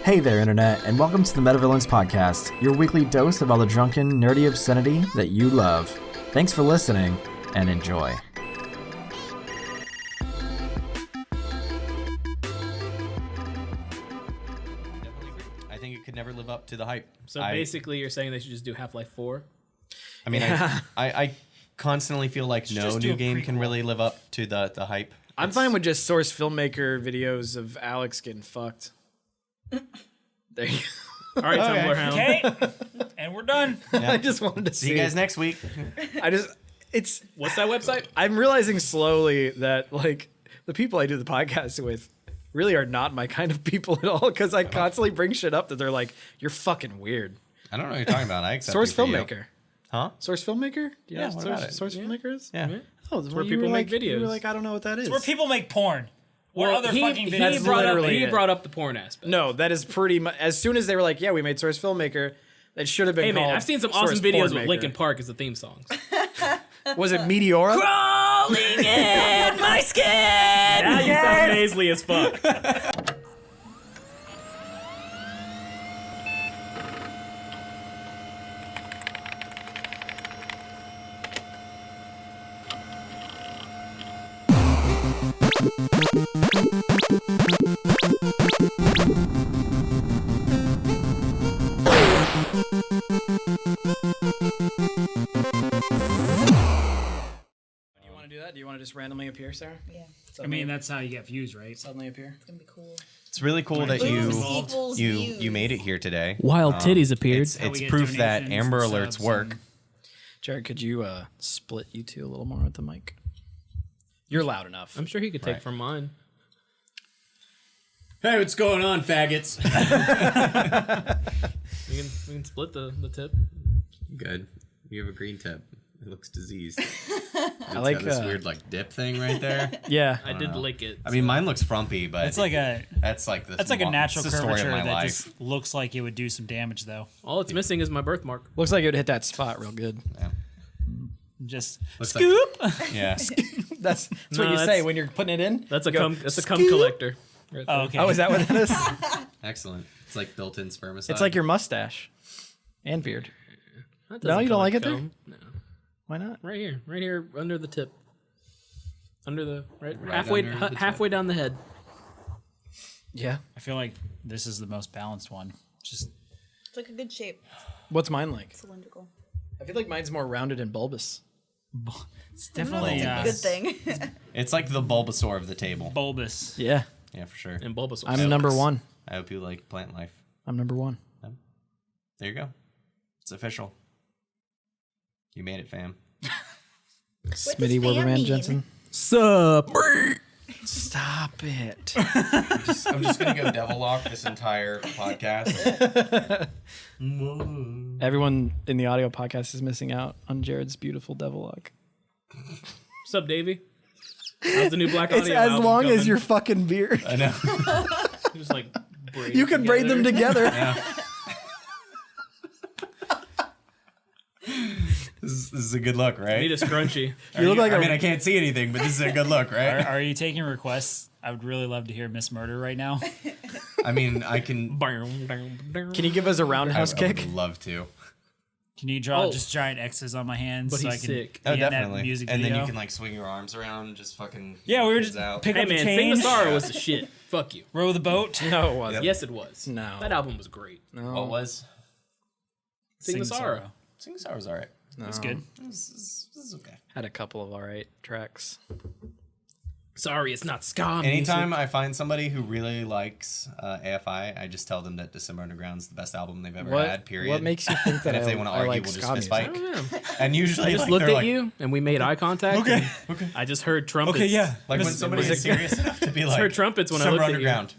Hey there, Internet, and welcome to the MetaVillains podcast, your weekly dose of all the drunken, nerdy obscenity that you love. Thanks for listening, and enjoy. I think it could never live up to the hype. So basically, you're saying they should just do Half-Life 4? I mean, yeah. I constantly feel like no new game can really live up to the hype. I'm fine with just source filmmaker videos of Alex getting fucked. There you go. All right, Tumblr Hound. Okay, and we're done. Yeah. I just wanted to see you guys next week. What's that website? I'm realizing slowly that like the people I do the podcast with really are not my kind of people at all, because I constantly bring shit up that they're like, you're fucking weird. I don't know what you're talking about. I accept Source filmmaker. Huh? Source filmmaker? Yeah, what about it? Source filmmaker is? Yeah. Oh, it's where people make videos. You were like, I don't know what that is. It's where people make porn. Or other fucking videos. He brought up the porn aspect. No, that is pretty much. As soon as they were like, yeah, we made Source Filmmaker, that should have been called. Hey man, I've seen some awesome videos with Linkin Park as the theme songs. Was it Meteora? Crawling in my skin! Now you sound nasally as fuck. Do you want to just randomly appear, Sarah? Yeah. I mean, that's how you get views, right? Suddenly appear. It's gonna be cool. It's really cool that you made it here today. Wild titties appeared. It's proof that Amber Alerts work. Jared, could you split you two a little more with the mic? You're loud enough. I'm sure he could take from mine. Hey, what's going on, faggots? We can split the tip. Good. You have a green tip. It looks diseased. I like got this weird like dip thing right there. Yeah, I did lick it. I mean, mine looks frumpy, but it's like that's like a natural curvature that life. just looks like it would do some damage, though. All it's missing is my birthmark. looks like it would hit that spot real good. Yeah. Just Looks scoop. Yeah. That's what you say when you're putting it in. That's a cum collector. Right there. Oh, okay. Oh, is that what that is? Excellent. It's like built-in spermicide. It's like your mustache and beard. That No, doesn't you don't like it collect there? cum. No. Why not? Right here under the tip. Under the Right halfway down the head. Yeah. I feel like this is the most balanced one. Just It's like a good shape. What's mine like? Cylindrical. I feel like mine's more rounded and bulbous. it's definitely It's a good thing. It's like the Bulbasaur of the table. bulbous. Yeah. Yeah, for sure. And Bulbasaur. I'm number one. I hope you like plant life. I'm number one. There you go. It's official. You made it, fam. Smitty fam Wilberman mean? Jensen. Sup? Stop it. I'm just gonna go devil lock this entire podcast. Everyone in the audio podcast is missing out on Jared's beautiful devil lock. Sup, Davey? How's the new Black Audio It's as album long coming? as your fucking beard. I know. Just like braid You can braid them together. Yeah. This is a good look, right? Need a scrunchie. You look like I mean, I can't see anything, but this is a good look, right? Are you taking requests? I would really love to hear Miss Murder right now. I mean, I can. Can you give us a roundhouse I kick? would love to. Can you draw Oh. just giant X's on my hands But so he's I can sick. be Oh, in that definitely. music And video? then you can like swing your arms around, just fucking. Yeah, we were just out. pick Hey up the man, Sing change, the Sorrow was the shit. Fuck you. row the boat. No, it wasn't. Yes, it was. No. That album was great. No. What was? Sing the Sorrow. Sing Star was alright. It's good. This is okay. Had a couple of alright tracks. Sorry, it's not ska Anytime music. I find somebody who really likes AFI, I just tell them that December Underground's the best album they've ever had. Period. What makes you think that And if I, they want to I argue, like we'll just ska fist music? fight. I don't know. And usually, I just like, looked they're at like, you and we made eye contact. Okay, and okay. I just heard trumpets. Okay, yeah. Like when Miss- somebody's serious enough to be I like, heard trumpets when I December looked at you. Underground.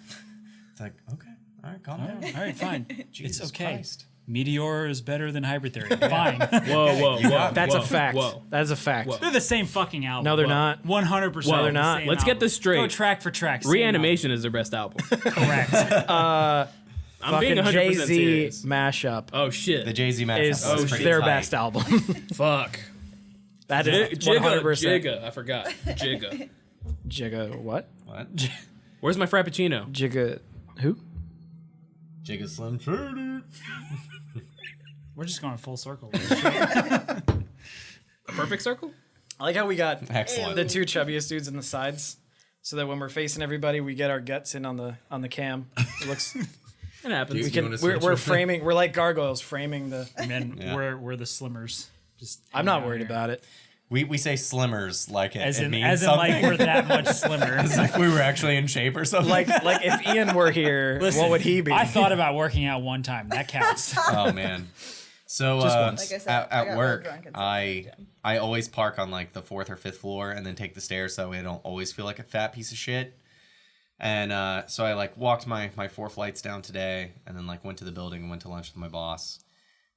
It's like, okay, all right, calm down. All right, fine. Jesus it's okay. Christ. Meteor is better than Hybrid Theory. Fine. Whoa. That's whoa, a fact. Whoa. That is a fact. Whoa. They're the same fucking album. No, they're not. 100%. No, they're not. the same Let's get album. this straight. Go track for track. same Reanimation is their best album. album. Correct. I'm being Fucking 100% Jay-Z serious. mashup Oh shit. The Jay-Z match is was pretty their tight. best album. Fuck. That is Jigga. 100%. Jigga. I forgot. Jigga. Jigga what? What? Where's my Frappuccino? Jigga who? Jigga Slim Shady. We're just going full circle. A perfect circle? I like how we got Excellent. the two chubbiest dudes in the sides, so that when we're facing everybody, we get our guts in on the cam. It looks. It happens. We're framing. We're like gargoyles framing the. And then Yeah. we're the slimmers. Just I'm not worried about it. We say slimmers like it, As it in, means as in something. like we're that much slimmer. As if we were actually in shape or something. Like if Ian were here, Listen, what would he be? I thought about working out one time. That counts. Oh man. So Just once. Like I said, I got at real work, drunk and I always park on like the 4th or 5th floor and then take the stairs so I don't always feel like a fat piece of shit. And so I like walked my 4 flights down today and then like went to the building and went to lunch with my boss.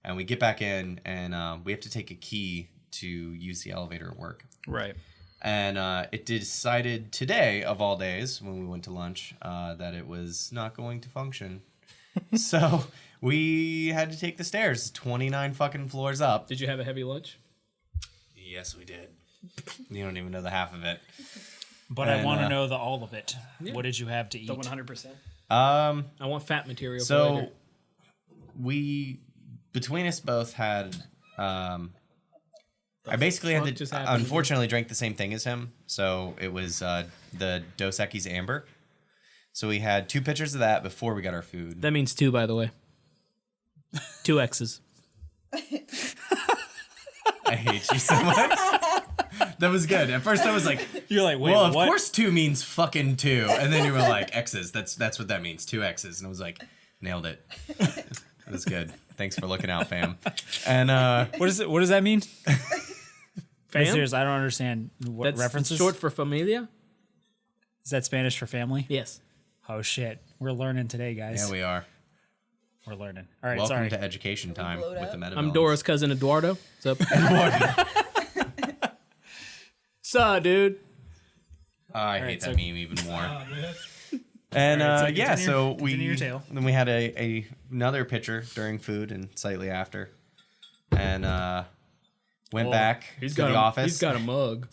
And we get back in and we have to take a key to use the elevator at work. Right. And it decided today, of all days, when we went to lunch, that it was not going to function. So we had to take the stairs 29 fucking floors up. Did you have a heavy lunch? Yes, we did. You don't even know the half of it. But I And, want to know all of it. What did you have to eat? The 100%. I want fat material for later. So we, between us both, had. I basically had fuck to, just happened? unfortunately, drank the same thing as him. So it was the Dos Equis Amber. So we had 2 pitchers of that before we got our food. That means 2, by the way. 2 X's. I hate you so much. That was good. At first I was like, You're like, wait, well, of what? course 2 means fucking 2. And then you were like, X's. That's what that means. 2 X's. And I was like, nailed it. That was good. Thanks for looking out, fam. And What does that mean? Fam? Serious, I don't understand what That's references. short for familia? Is that Spanish for family? Yes. Oh shit, we're learning today, guys. yeah, we are. We're learning. All right, Welcome sorry. to education time blowed with the up? MetaVillains. I'm Dora's cousin Eduardo. What's up? Sup, dude? I hate so- that meme even more. And All right, so yeah, continue- so continue your we tale. then we had another pitcher during food and slightly after, and went back to the office. He's got a mug.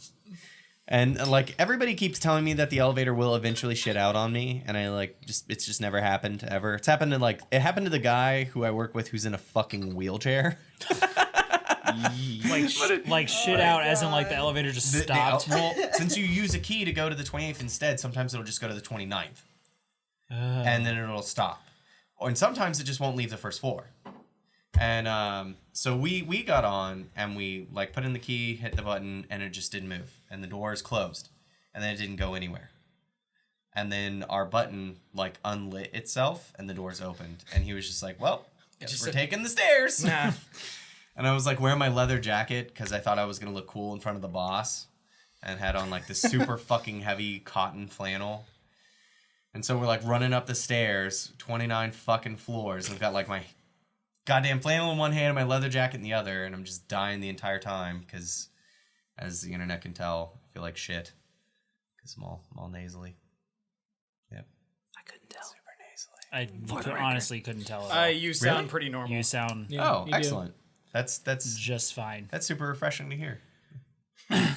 And like everybody keeps telling me that the elevator will eventually shit out on me, and I like it's just never happened ever. It's happened to it happened to the guy who I work with who's in a fucking wheelchair. Like shit out, as in like the elevator just stopped. Well, since you use a key to go to the 28th instead, sometimes it'll just go to the 29th, and then it'll stop. And sometimes it just won't leave the first floor. And so we got on and we like put in the key, hit the button, and it just didn't move. And the door is closed. And then it didn't go anywhere. And then our button like unlit itself and the doors opened. And he was just like, well, guess we're taking the stairs. Nah. And I was like wearing my leather jacket because I thought I was going to look cool in front of the boss. And had on like this super fucking heavy cotton flannel. And so we're like running up the stairs, 29 fucking floors. And I've got like my goddamn flannel in one hand and my leather jacket in the other, and I'm just dying the entire time because, as the internet can tell, I feel like shit because I'm all nasally. Yep. I couldn't tell. Super nasally. I honestly couldn't tell. At all. You sound pretty normal. You sound Oh, you do. excellent. That's just fine. that's super refreshing to hear.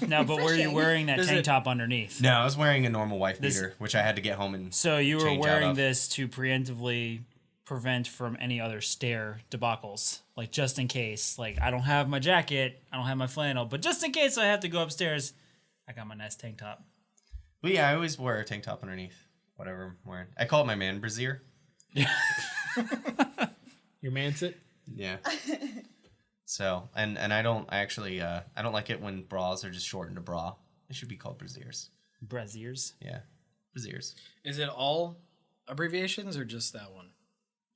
No, but were you Refreshing. wearing that Is tank it- top underneath? No, I was wearing a normal wife beater, which I had to get home and. So you were change out wearing of. this to preemptively prevent from any other stair debacles, like just in case. Like I don't have my jacket, I don't have my flannel, but just in case I have to go upstairs, I got my nice tank top. But yeah, I always wear a tank top underneath whatever I'm wearing. I call it my man brassiere. Your man sit? Yeah. So and I don't like it when bras are just shortened to bra. They should be called brassieres. Braziers. Yeah, brassieres. Is it all abbreviations or just that one?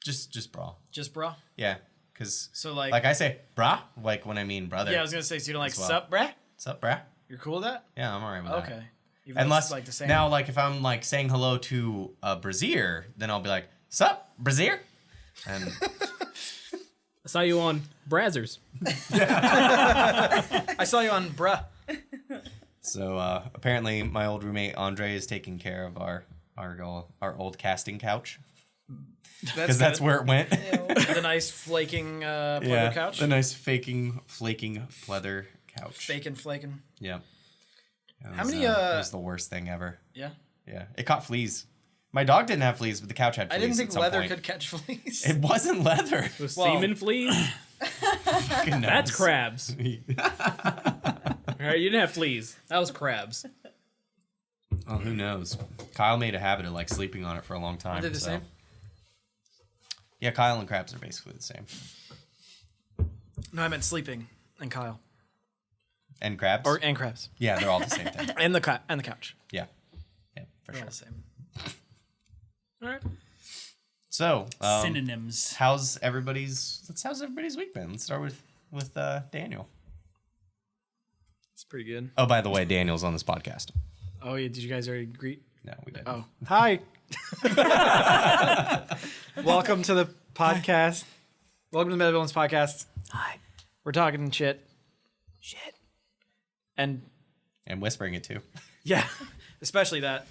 Just bra. Just bra? Yeah, because So like, I say bra like when I mean brother. yeah, I was gonna say, so you don't like as well. sup, brah? What's up, brah? You're cool with that? Yeah, I'm alright with that. Okay. Even though Unless it's like the same. now, like if I'm like saying hello to a brassiere, then I'll be like, "Sup, brassiere?" And I saw you on Brazzers. I saw you on bruh. so apparently, my old roommate Andre is taking care of our old casting couch because that's good. where it went. The nice flaking pleather couch. The nice flaking pleather couch. Faking flaking. Yeah. It How was, many, it was the worst thing ever. Yeah. Yeah. It caught fleas. My dog didn't have fleas, but the couch had fleas. I didn't think at some leather point. could catch fleas. It wasn't leather. With Well- semen fleas? Fucking That's knows. crabs. All right, you didn't have fleas. That was crabs. Oh, who knows? Kyle made a habit of like sleeping on it for a long time. Are they the same? Yeah, Kyle and crabs are basically the same. No, I meant sleeping and Kyle And crabs? and crabs Yeah, they're all the same thing. and the couch. Yeah. Yeah, for They're sure. all the same. All right. So, Synonyms. how's everybody's week been? Let's start with Daniel. It's pretty good. Oh, by the way, Daniel's on this podcast. Oh yeah, did you guys already greet? No, we didn't. Oh, hi. Welcome to the podcast. Welcome to the MetaVillains podcast. Hi. We're talking shit. And And whispering it too. yeah, especially that.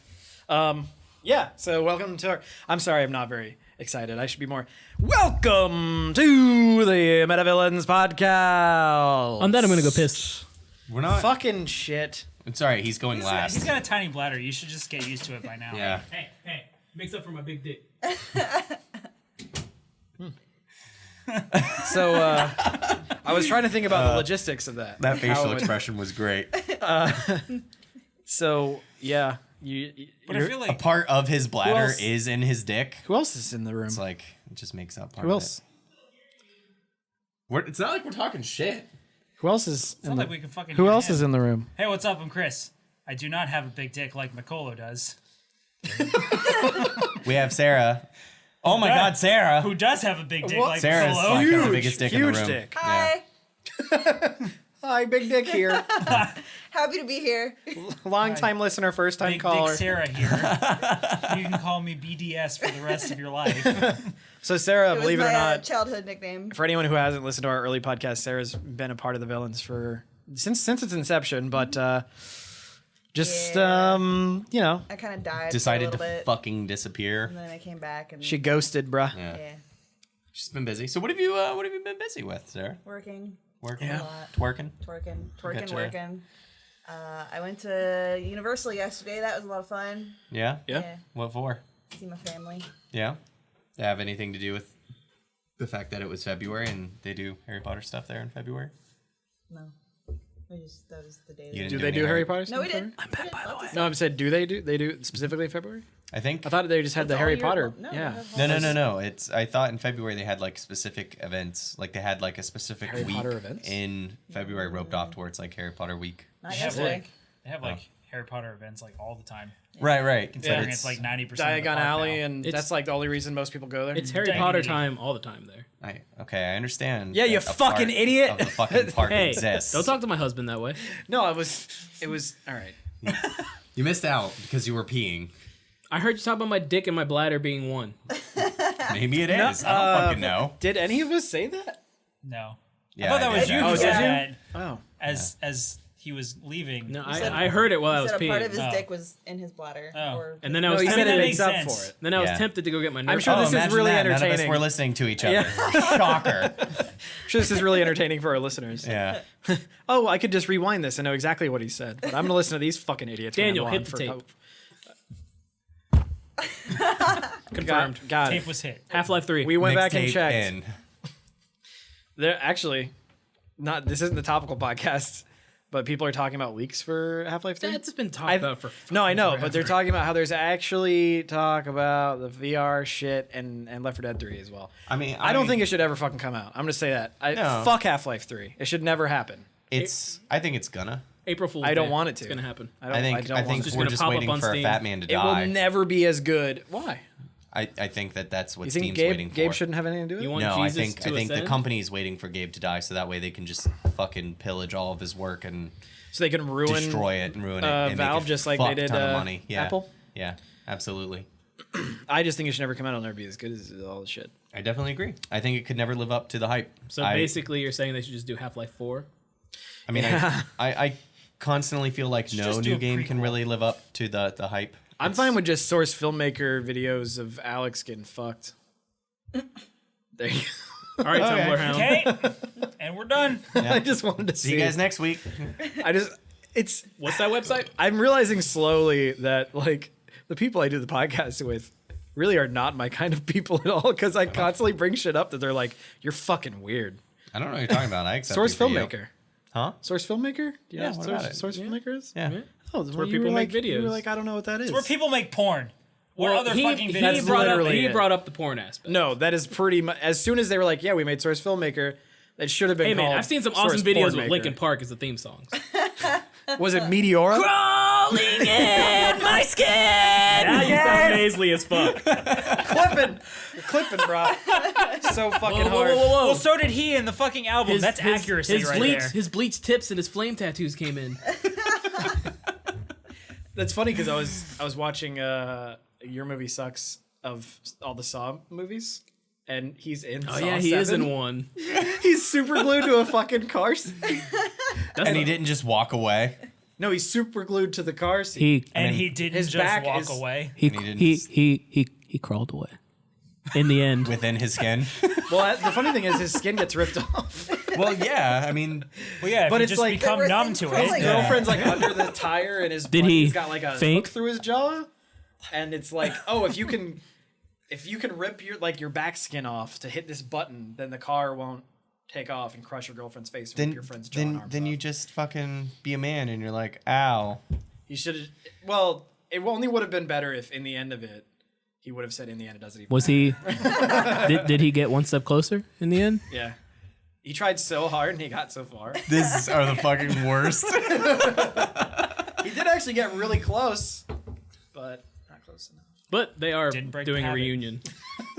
Yeah, so welcome to our... I'm sorry, I'm not very excited. I should be more... Welcome to the MetaVillains podcast. On that, I'm going to go piss. We're not. Fucking shit. I'm sorry, he's going last. He's got a tiny bladder. You should just get used to it by now. Yeah. Hey, makes up for my big dick. So I was trying to think about the logistics of that. That How facial it would- expression was great. So, yeah. But I feel A like part of his bladder else? is in his dick. Who else is in the room? It's like, it just makes up part Who of else? it. It's not like we're talking shit. Who else is it's in not the like we can fucking. Who hear else him. is in the room? Hey, what's up? I'm Chris. I do not have a big dick like Mikolo does. We have Sarah. Oh my God, Sarah. Who does have a big dick like Sarah's Mikolo? like got the biggest dick in the huge room. dick. Hi. Hi, big dick here. Happy to be here. Long time listener, first time Big caller. Dick Sarah here. You can call me BDS for the rest of your life. So Sarah, It was believe it my or not, childhood nickname. for anyone who hasn't listened to our early podcast, Sarah's been a part of the Villains for since its inception, but just Yeah. you know, I kind of died Decided for a to little bit, fucking disappear. and then I came back and she ghosted, bruh. Yeah. yeah, She's been busy. So what have you been busy with, Sarah? working Working? Yeah. a lot, Twerking? twerking, Gotcha. working. I went to Universal yesterday. That was a lot of fun. Yeah? Yeah. What for? See my family. Yeah? Does it have anything to do with the fact that it was February and they do Harry Potter stuff there in February? No, that was the day. You didn't Do do they any do Harry Potter stuff? No, we in didn't. February? I'm back, by the way. No, I'm saying, do they do specifically in February? I think. I thought they just had the It's all Harry year Potter. long. No, they Yeah. have No. I thought in February they had like specific events. Like they had like a specific Harry week Potter events? in February roped off towards like Harry Potter week. Not They have yesterday. like Harry Potter events like all the time. Right. Considering But it's like 90% of the Diagon park Alley, now. and It's- that's like the only reason most people go there. It's Harry Dignity. Potter time all the time there. I understand. Yeah, you that a fucking part idiot. Of the fucking park Hey, exists. don't talk to my husband that way. No, it was all right. You missed out because you were peeing. I heard you talk about my dick and my bladder being one. Maybe it is. I don't fucking know. Did any of us say that? No. Yeah, I thought that I was did. you Oh, who did said you? that Oh, as he was leaving. No, said- I heard it while I He was said a part of peeing. his Oh. dick was in his bladder. Oh. Or And then I no, was he said tempted. it That makes makes up sense. for it. Then I was Yeah. tempted to go get my nerve. I'm sure Oh, this is imagine really that. None of us entertaining. were listening to each other. Yeah. Shocker. I'm sure this is really entertaining for our listeners. Yeah. Oh, I could just rewind this and know exactly what he said, but I'm gonna listen to these fucking idiots. when Daniel, I'm hit on the for tape. Confirmed. Got Tape it. was hit. Half-Life 3. We went back and Mixtape checked. in. There actually, not this isn't the topical podcast, but people are talking about leaks for Half-Life 3. That's been talked about for No, I know, but forever. they're talking about how there's actually talk about the VR shit and Left 4 Dead 3 as well. I mean, I don't think it should ever fucking come out. I'm gonna say that. No. Fuck Half-Life 3. It should never happen. I think it's gonna. April Fool's I don't Day. want it to. It's gonna happen. I think want Just we're gonna just pop up waiting on for a Steam. fat man to it will die. never be as good. Why? I think that's what You think Steam's waiting Gabe for. shouldn't have anything to do with You it? want No, Jesus I to think the ascend? company's waiting for Gabe to die, so that way they can just fucking pillage all of his work and So they can ruin destroy it and ruin it. And Valve make a just like they fuck did ton of money. Yeah. Apple. Yeah, absolutely. I just think it should never come out. It'll never be as good as all the shit. I definitely agree. I think it could never live up to the hype. So I- basically, you're saying they should just do Half-Life 4? I mean, Yeah. I constantly feel like no just do new a game can prequel. really live up to the hype. I'm It's- fine with just source filmmaker videos of Alex getting fucked. There you All right, Okay. Tumblr Hound. Okay. And we're done. go. I just wanted to See you guys next week. It's What's that website? I'm realizing slowly that like the people I do the podcast with really are not my kind of people at all because I constantly bring shit up that they're like, you're fucking weird. I don't know what you're talking about. I accept Source you for you. filmmaker. Huh? Source filmmaker? Do you know what what about it? source filmmaker is? Yeah. Oh, where people make videos. You were like, I don't know what that is. It's where people make porn. Or other fucking videos. That's literally he it. brought up the porn aspect. No, that is pretty much. As soon as they were like, yeah, we made Source Filmmaker, that should have been Hey man, called I've seen some Source awesome videos Porn with Maker. Linkin Park as the theme songs. Was it Meteora? Crawling in my skin. Now you sound nasally as fuck. You're clipping, bro. So fucking hard. Well, so did he in the fucking album. That's accuracy his right bleach, there. His bleach tips and his flame tattoos came in. That's funny because I was watching Your Movie Sucks of all the Saw movies, and he's in. Oh Saw yeah, he 7. is in one. He's super glued to a fucking car seat. And he didn't just walk away. No, he's super glued to the car seat. He didn't his just back walk is- away. He crawled away. In the end, Within his skin. Well, the funny thing is his skin gets ripped off. Well, yeah. I mean, Well, yeah, But but it's it's just like- become numb to His it. Girlfriend's like under the tire, and his Did buddy's he got like a faint? hook through his jaw, and it's like, oh, if you can rip your back skin off to hit this button, then the car won't take off and crush your girlfriend's face and rip then your friend's jaw and arms then off. you just fucking be a man and you're like, ow. You should have. Well, it only would have been better if in the end of it, he would have said, "In the end, it doesn't even." was he? did he get one step closer in the end? Yeah. He tried so hard and he got so far. These are the fucking worst. He did actually get really close, but not close enough. But they are Didn't break doing the a habit. reunion.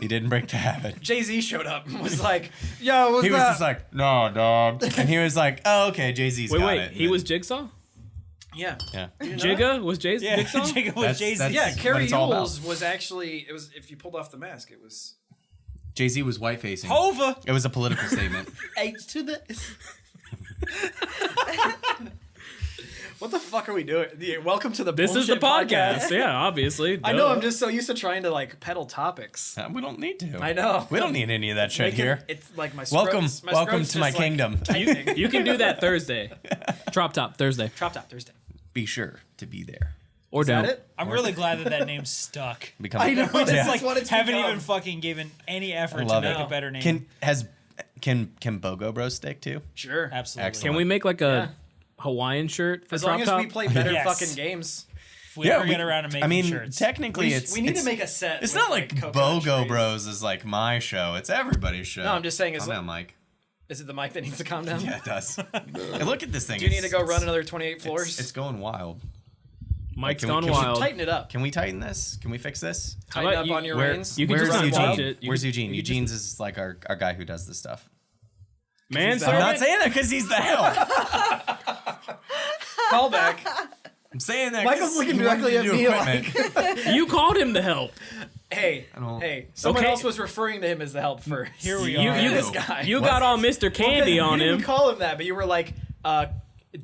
He didn't break the habit. Jay-Z showed up and was like, "Yo, what's He was up?" just like, no, dog. And he was like, oh, okay, Jay-Z's got Wait, it. And he then- was Jigsaw? Yeah. Yeah. Jigga was Jay's Yeah, Jigsaw? Jigga was That's- Jay-Z. that's- Yeah, what Carrie it's all about. Yules was actually, it was, if you pulled off the mask, it was Jay-Z was white-facing. Hova. It was a political statement. H to the. What the fuck are we doing? Welcome to the This is the bullshit podcast. Yeah, obviously. I know, Duh. I'm just so used to trying to like peddle topics. We don't need to. I know. We don't need any of that shit here. It's like my Welcome scrote's to my just, like, kingdom. tightening. You can do that Thursday. Drop Top Thursday. Drop Top Thursday. Be sure to be there. Or Is that don't. it? I'm really glad that name stuck. Become I know, It's that's like what it's haven't become. even fucking given any effort to love make it. a better name. Can Bogo Bros stick too? Sure. Absolutely. Excellent. Can we make like a Hawaiian shirt for As Drop long as Top? we play better Yes. fucking games. If we ever get around to making I mean, shirts. technically, We need to it's- make a set. It's with, not like coconut Bogo trees. Bros is like my show. It's everybody's show. No, I'm just saying, Calm down, Mike. Is it the mic that needs to calm down? Yeah, it does. Hey, look at this thing. Do you need to go run another 28 floors? It's going wild. Mike's Can we- gone can we wild. Tighten it up. Can we tighten this? Can we fix this? Tighten about up you- on your Where- reins. You can Where's just Eugene? watch it. You Where's can- Eugene? you can Eugene's is like our guy who does this stuff. Man, I'm I'm not servant. saying that because he's the help. Call back. I'm saying that. Michael's 'cause looking he wanted directly to at do me equipment. You called him the help. Hey, don't- hey. Someone Okay. else was referring to him as the help first. Here we You, are. you, This guy. you got all Mr. Candy Well, 'cause on you him. didn't call him that, but you were like,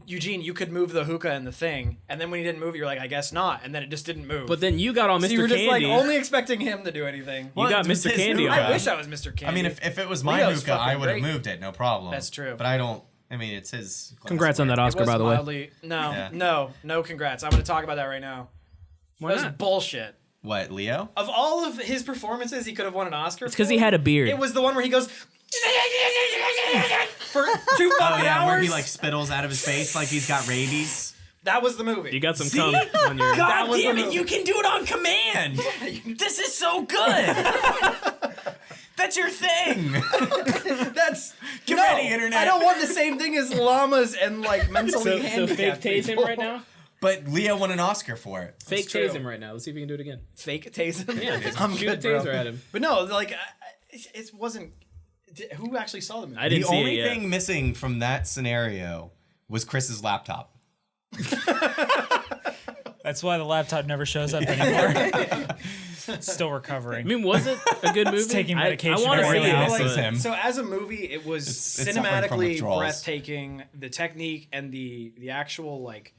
Eugene, you could move the hookah and the thing. And then when he didn't move it, you're like, I guess not. And then it just didn't move. But then you got all so Mr. you were just like Candy. only expecting him to do anything. You got it's Mr. his Candy hookah. on. I wish I was Mr. Candy. I mean, if it was my Leo's hookah, I fucking would have great. moved it, no problem. That's true. But I don't. I mean, it's his. Congrats on that It Oscar, was by the way. mildly, No, Yeah. no congrats. I'm going to talk about that right now. Why That was not? bullshit. What, Leo? Of all of his performances, he could have won an Oscar. It's because he had a beard. It was the one where he goes for 2 fucking hours. where he like spittles out of his face like he's got rabies. That was the movie. You got some cum on your. God was damn the it! movie. You can do it on command. This is so good. That's your thing. That's Get no, ready, internet. I don't want the same thing as llamas and like mentally So handicapped fake tase him people. right now? But Leo won an Oscar for it. Fake true. tase him right now. Let's see if we can do it again. Fake tase him. Yeah, just I'm shoot good, a bro. taser at him. But no, like it wasn't. Who actually saw the movie? I The didn't see only it yet. thing missing from that scenario was Chris's laptop. That's why the laptop never shows up anymore. It's still recovering. I mean, was it a good movie? taking medication I want to right see now. it. This is but- him. So as a movie, it was It's suffering from cinematically withdrawals. breathtaking. The technique and the actual like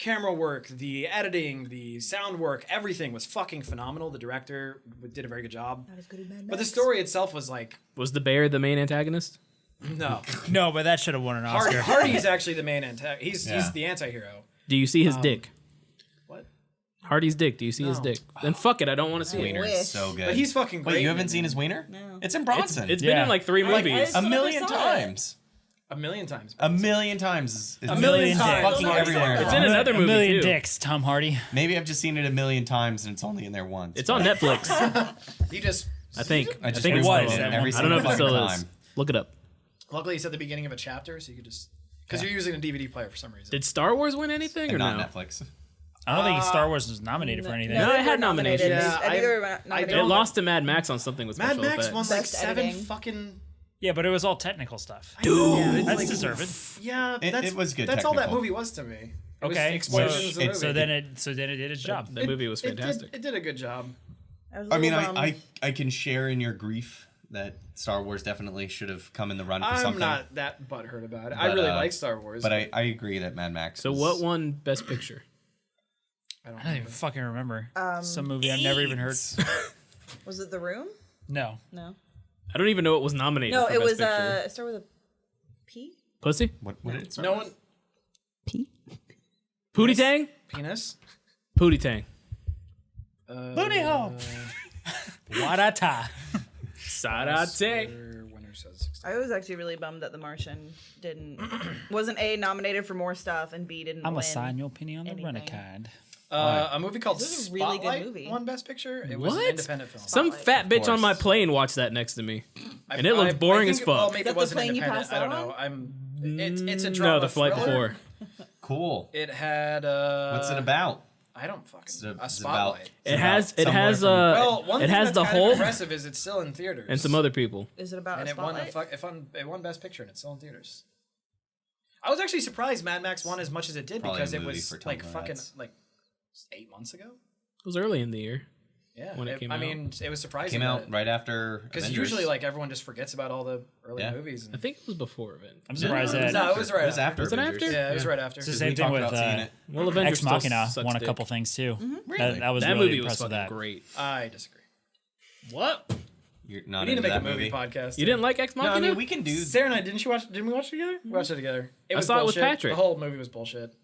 camera work, the editing, the sound work, everything was fucking phenomenal. The director did a very good job. Not as good as Mad But the Max. story itself was like, Was the bear the main antagonist? no. No, but that should have won an Oscar. Hardy's actually the main antagonist. He's Yeah. the anti-hero. Do you see his dick? What? Hardy's dick. Do you see his dick? Then fuck it. I don't want to see it. Wiener wish. is so good. But he's fucking great. Wait, you haven't in seen it. his wiener? No. It's in Bronson. It's been in like 3 movies. I a million never saw it. times. A million times. A million times. It's A million times. fucking everywhere. It's in another movie A million too. dicks, Tom Hardy. Maybe I've just seen it a million times and it's only in there once. It's on Netflix. You just. I think. I just think rewatched it's it still every on. I don't know if it single still fucking is. time. Look it up. Luckily, it's at the beginning of a chapter, so you could just. Because you're using a DVD player for some reason. Did Star Wars win anything or And not no? Netflix. I don't think Star Wars was nominated for anything. No, they it had were nominated. nominations. Yeah, I think they were nominated. It lost to Mad Max on something with Mad special Max effects. won like Best 7 editing. fucking. Yeah, but it was all technical stuff. Dude, That's deserved. Yeah, It- that's, it was good That's all that technical. movie was to me. It was Okay, explosions so, of the so movie. then it did its job. That movie was fantastic. It did a good job. I was a I mean, little bummed. I can share in your grief that Star Wars definitely should have come in the run for I'm something. not that butthurt about it. I But, really like Star Wars. But I agree that Mad Max. So was- what won Best Picture? I don't I don't even fucking remember. Some movie I've never even heard. Was it The Room? No. No. I don't even know what was nominated No, for it Best was Picture. it started with a P? Pussy? What did it start No with? one. Pootie Tang? Penis. Pootie Tang. Booty hole. Wadata. Sarate. Winner says. I was actually really bummed that The Martian wasn't A, nominated for more stuff, and B, didn't I'm win. gonna sign your opinion on the anything. Renegade. A movie called This is a really good Spotlight movie. won Best Picture. It was an What? independent film. Some fat bitch on course. my plane watched that next to me. I- and it looked I boring think as it- Well, fuck. maybe Is that it the wasn't plane you independent. passed I don't out know. on? It's a drama. No, the flight thriller. before. Cool. It had. What's it about? I don't fucking. It's A about- spotlight. It has somewhere from- Well, one it thing has that's the kind of Hulk impressive is it's still in theaters and some other people. Is it about and a it won, spotlight? it won Best Picture and it's still in theaters. I was actually surprised Mad Max won as much as it did Probably because a it movie was for Tom like fucking Hanks. like 8 months ago. It was early in the year. Yeah, When it came I out. mean, it was surprising. Came out right after because Avengers. usually like everyone just forgets about all the early Yeah. movies. I And, think it was before Avengers. I'm surprised No, that no, it was right It was after. Was it Avengers. after? yeah, it was right after. it's the We same thing talked with about seeing it. Well, Avengers Ex still Machina sucks won a dick. couple things too. Really? That was That really movie was impressed with fucking that. great. I disagree. What? You're not We need to into make a that movie podcast. You didn't like Ex No, Machina? I mean we can do. Sarah and I didn't we watch it together? We watched it together. It I was saw it with bullshit. Patrick. The whole movie was bullshit.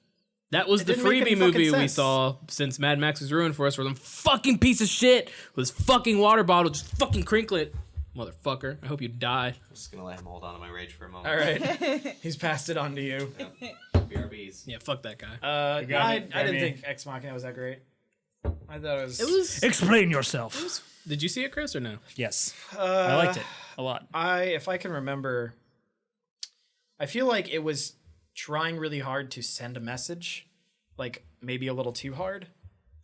That was It the didn't make any freebie fucking movie we sense. saw since Mad Max was ruined for us, where some fucking piece of shit with his fucking water bottle just fucking crinkle it. Motherfucker. I hope you die. I'm just gonna let him hold on to my rage for a moment. All right, he's passed it on to you. BRBs. Yeah, fuck that guy. I got didn't me. think Ex Machina was that great. I thought it was. It was. Explain yourself. Did you see it, Chris, or no? Yes, I liked it a lot. If I can remember, I feel like it was trying really hard to send a message, like maybe a little too hard,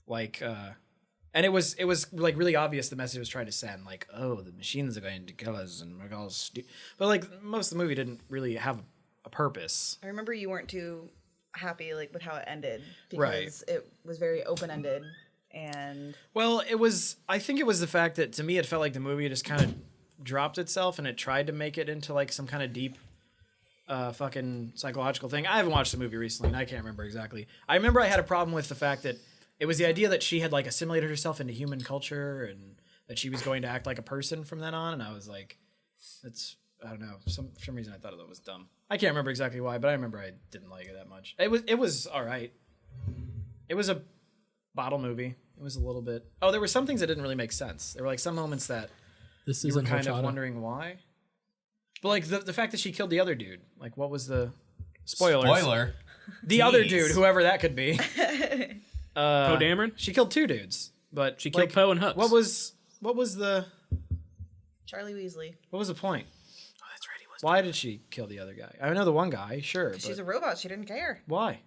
like, and it was like really obvious the message it was trying to send, like, oh, the machines are going to kill us and we're all but like most of the movie didn't really have a purpose. I remember you weren't too happy like with how it ended because Right. it was very open-ended and Well, I think it was the fact that to me it felt like the movie just kind of dropped itself and it tried to make it into like some kind of deep fucking psychological thing. I haven't watched the movie recently and I can't remember exactly. I remember I had a problem with the fact that it was the idea that she had like assimilated herself into human culture and that she was going to act like a person from then on, and I was like, that's, I don't know, for some reason I thought that was dumb. I can't remember exactly why, but I remember I didn't like it that much. It was all right. It was a bottle movie. It was a little bit. Oh, there were some things that didn't really make sense. There were like some moments that This you were isn't kind of horchata. wondering why. But like the fact that she killed the other dude, like what was the spoilers? Spoiler. The other Jeez. dude, whoever that could be. Poe Dameron? She killed two dudes, but She killed Poe and Hux. What was the Charlie Weasley. point? Oh, that's right. He was. Why did she kill the other guy? I know the one guy, sure, but She's a robot. She didn't care. why?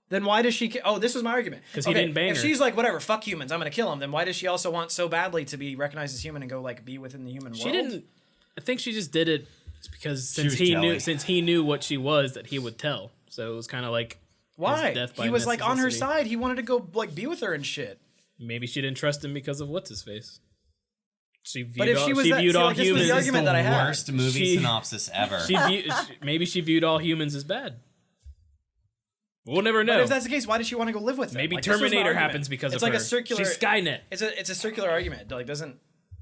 Then why does she? Oh, this was my argument. 'Cause he didn't bang If her. she's like, whatever, fuck humans, I'm gonna kill him. Then why does she also want so badly to be recognized as human and go like be within the human world? She didn't. I think she just did it because since was he knew what she was, that he would tell. So it was kind of like Why? his death by He was like on her necessity. side. He wanted to go like be with her and shit. Maybe she didn't trust him because of what's his face. She viewed But if all, she was she that- viewed see, all like, this was the humans. argument that I had. Worst movie She- synopsis ever. Maybe she viewed all humans as bad. We'll never know. But if that's the case, why does she want to go live with him? Maybe Like, this was my Terminator argument. happens because it's of like her. a circular. She's Skynet. It's a circular argument. Like doesn't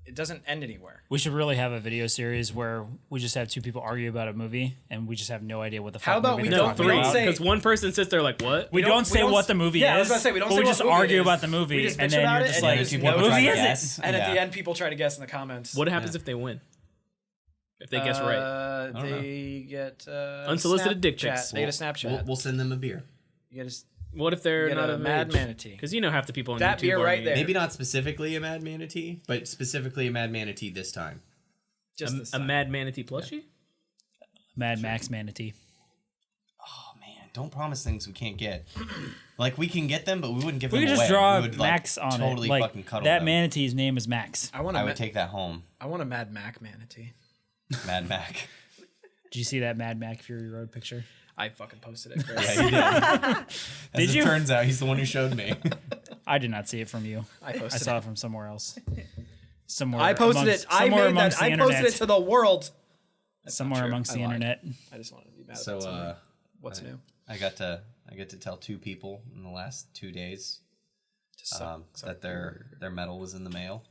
it doesn't end anywhere. We should really have a video series where we just have two people argue about a movie and we just have no idea what the fuck. How about movie we they're don't- talking we don't about. say- Because one person sits there like, what? We don't say what the movie is. Yeah, I was about to say, we don't but say we what just movie it argue is. about the We movie, just and bitch then about you're it, just and like, then two what people movie try is to it? guess. And at Yeah. the end, people try to guess in the comments. What happens if they win? If they guess right. They get Unsolicited dick pics. They get a Snapchat. We'll send them a beer. You get What if they're Get not a of mad age? manatee. Because you know half the people on That YouTube beer are right age. there. Maybe not specifically a mad manatee, but specifically a mad manatee this time. just this A time. mad manatee plushie? Mad Max Manatee. Oh man, don't promise things we can't get. Like we can get them, but we wouldn't give We them could away. just draw We would, like, Max on totally it. Like fucking cuddle that them. manatee's name is Max. I want I a would take that home. I want a Mad Mac manatee. Mad Mac. Did you see that Mad Mac Fury Road picture? I fucking posted it. Chris. Yeah, you did. As Did it you? turns out, he's the one who showed me. I did not see it from you. I I posted saw it. it from somewhere else. Somewhere I posted amongst, it. I somewhere made amongst that. the I internet. posted it to the world. somewhere true. amongst I the lied. internet. I just wanted to be mad. So about something. What's new? I got to tell 2 people in the last 2 days that their medal was in the mail.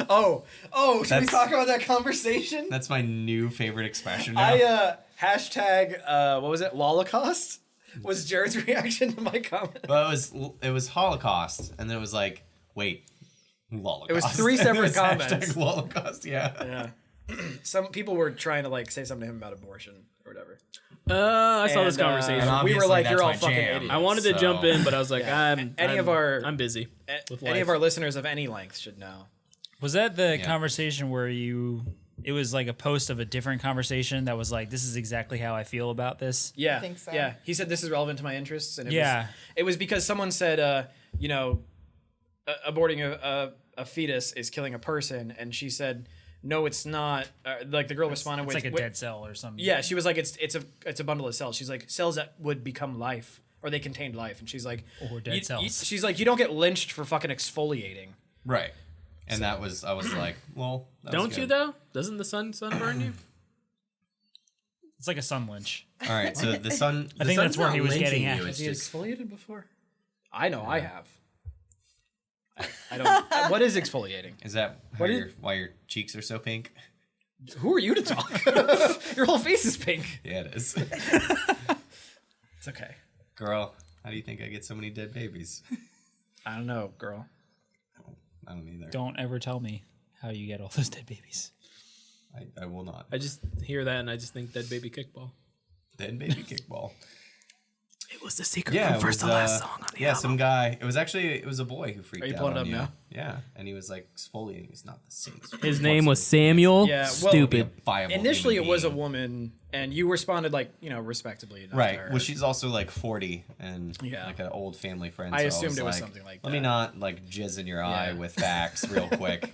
Oh, should we That's- talk about that conversation? That's my new favorite expression now. I hashtag what was it? Lolacost was Jared's reaction to my comment. Well, it was Holocaust, and then it was like, wait, Holocaust. It was 3 separate And it was comments. hashtag Holocaust, yeah. Yeah. Some people were trying to like say something to him about abortion or whatever. I saw this And, conversation. And we were obviously like, that's "You're all my fucking jam. idiots." I wanted to jump in, but I was like, Yeah. I'm busy. with Any life. of our listeners of any length should know. Was that the Yeah. conversation where it was like a post of a different conversation that was like, this is exactly how I feel about this? Yeah, think so. Yeah, he said this is relevant to my interests, and Yeah. it was because someone said, aborting a fetus is killing a person, and she said, no, it's not. Like the girl responded It's with, like a dead cell or something. Yeah, she was like, it's a bundle of cells. She's like, cells that would become life, or they contained life, and she's like, Or dead cells. she's like, you don't get lynched for fucking exfoliating. Right. And I was like, well, that was Don't you good. though? Doesn't the sun burn you? It's like a sun lynch. All right, so the sun. I think that's where he was getting at. It's Has he just exfoliated before? I know I have. I don't. What is exfoliating? Is that how why your cheeks are so pink? Who are you to talk? Your whole face is pink. Yeah, it is. It's okay. Girl, how do you think I get so many dead babies? I don't know, girl. I don't either. Don't ever tell me how you get all those dead babies. I will not. I just hear that and I just think dead baby kickball. Dead baby kickball. It was the secret Yeah, from it first was, to last song on the yeah, album. some guy. It was a boy who freaked Are you out pulling it on up you. now? Yeah, and he was like, exfoliating is not the same. His name was Samuel. Yeah, well, Stupid. Viable Initially, it human was a being. woman, and you responded like respectably. enough to Right. her. Well, she's also like 40 and Yeah. like an old family friend. I so assumed it was like, something like Let me that. not like jizz in your eye Yeah. with facts real quick.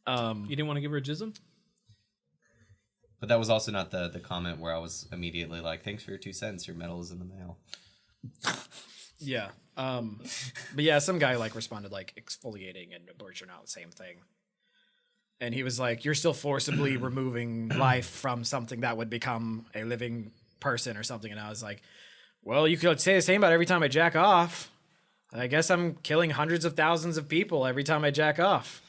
You didn't want to give her a jism? But that was also not the comment where I was immediately like, thanks for your 2 cents. Your medal is in the mail. Yeah. But yeah, some guy like responded like exfoliating and abortion are not the same thing. And he was like, you're still forcibly removing life from something that would become a living person or something. And I was like, well, you could say the same about every time I jack off. I guess I'm killing hundreds of thousands of people every time I jack off.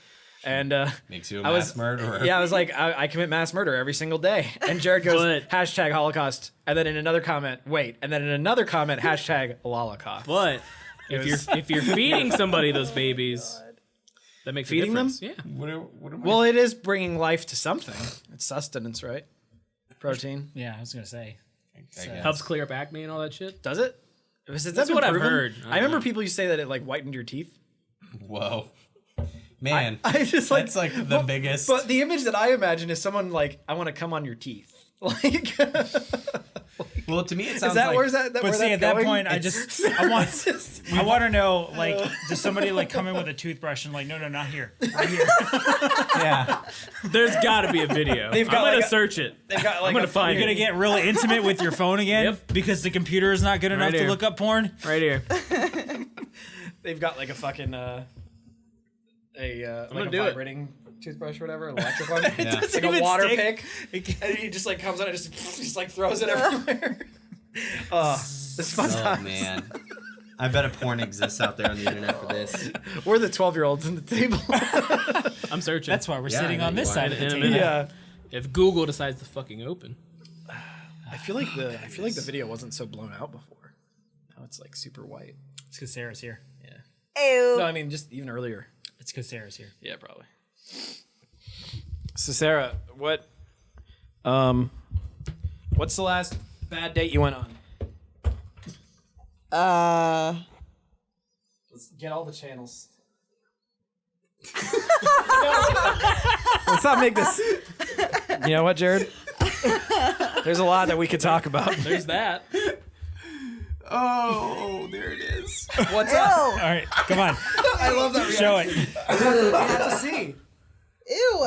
And Makes you a I was- mass murderer. yeah, I was like, I commit mass murder every single day. And Jared goes, But- hashtag Holocaust. And then in another comment, wait. And then in another comment, hashtag Lolacost. But if you're feeding somebody those babies, that makes Feeding a them? difference. Yeah. What am I? Well, it is bringing life to something. It's sustenance, right? Protein. Yeah, I was gonna say. I guess. Helps clear up acne and all that shit. Does it? That's what I've heard. I remember people used to say that it like whitened your teeth. Whoa. Man. I just like that's like the biggest. But the image that I imagine is someone like, I want to come on your teeth. Like, well, to me, it sounds is that like. where's that? But where see, that's at that going? point, I want to know, like, does somebody like come in with a toothbrush and like, no, not here, right here. Yeah. There's got to be a video. They've got I'm gonna like a- search it. They've got like I'm gonna find You're gonna it get really intimate with your phone again Yep. because the computer is not good enough to here. look up porn. right here. They've got like a fucking like gonna a do it. vibrating toothbrush or whatever, electric one. Yeah. It's like a even water stick. pick, and he just like comes out and just like throws it everywhere. Oh, this is fun Oh times. man. I bet a porn exists out there on the internet for this. We're the 12-year-olds in the table. I'm searching. That's why we're Yeah, I sitting know on you this are. side of the In a table. minute. Yeah. If Google decides to fucking open. I feel like the video wasn't so blown out before. Now it's like super white. It's because Sarah's here. Ew. No, I mean just even earlier. It's because Sarah's here. Yeah, probably. So Sarah, what's the last bad date you went on? Let's get all the channels. Let's not make this. You know what, Jared? There's a lot that we could talk about. There's that. Oh, there it is. What's up? All right, come on. I love that. Show it. I have to see. Ew.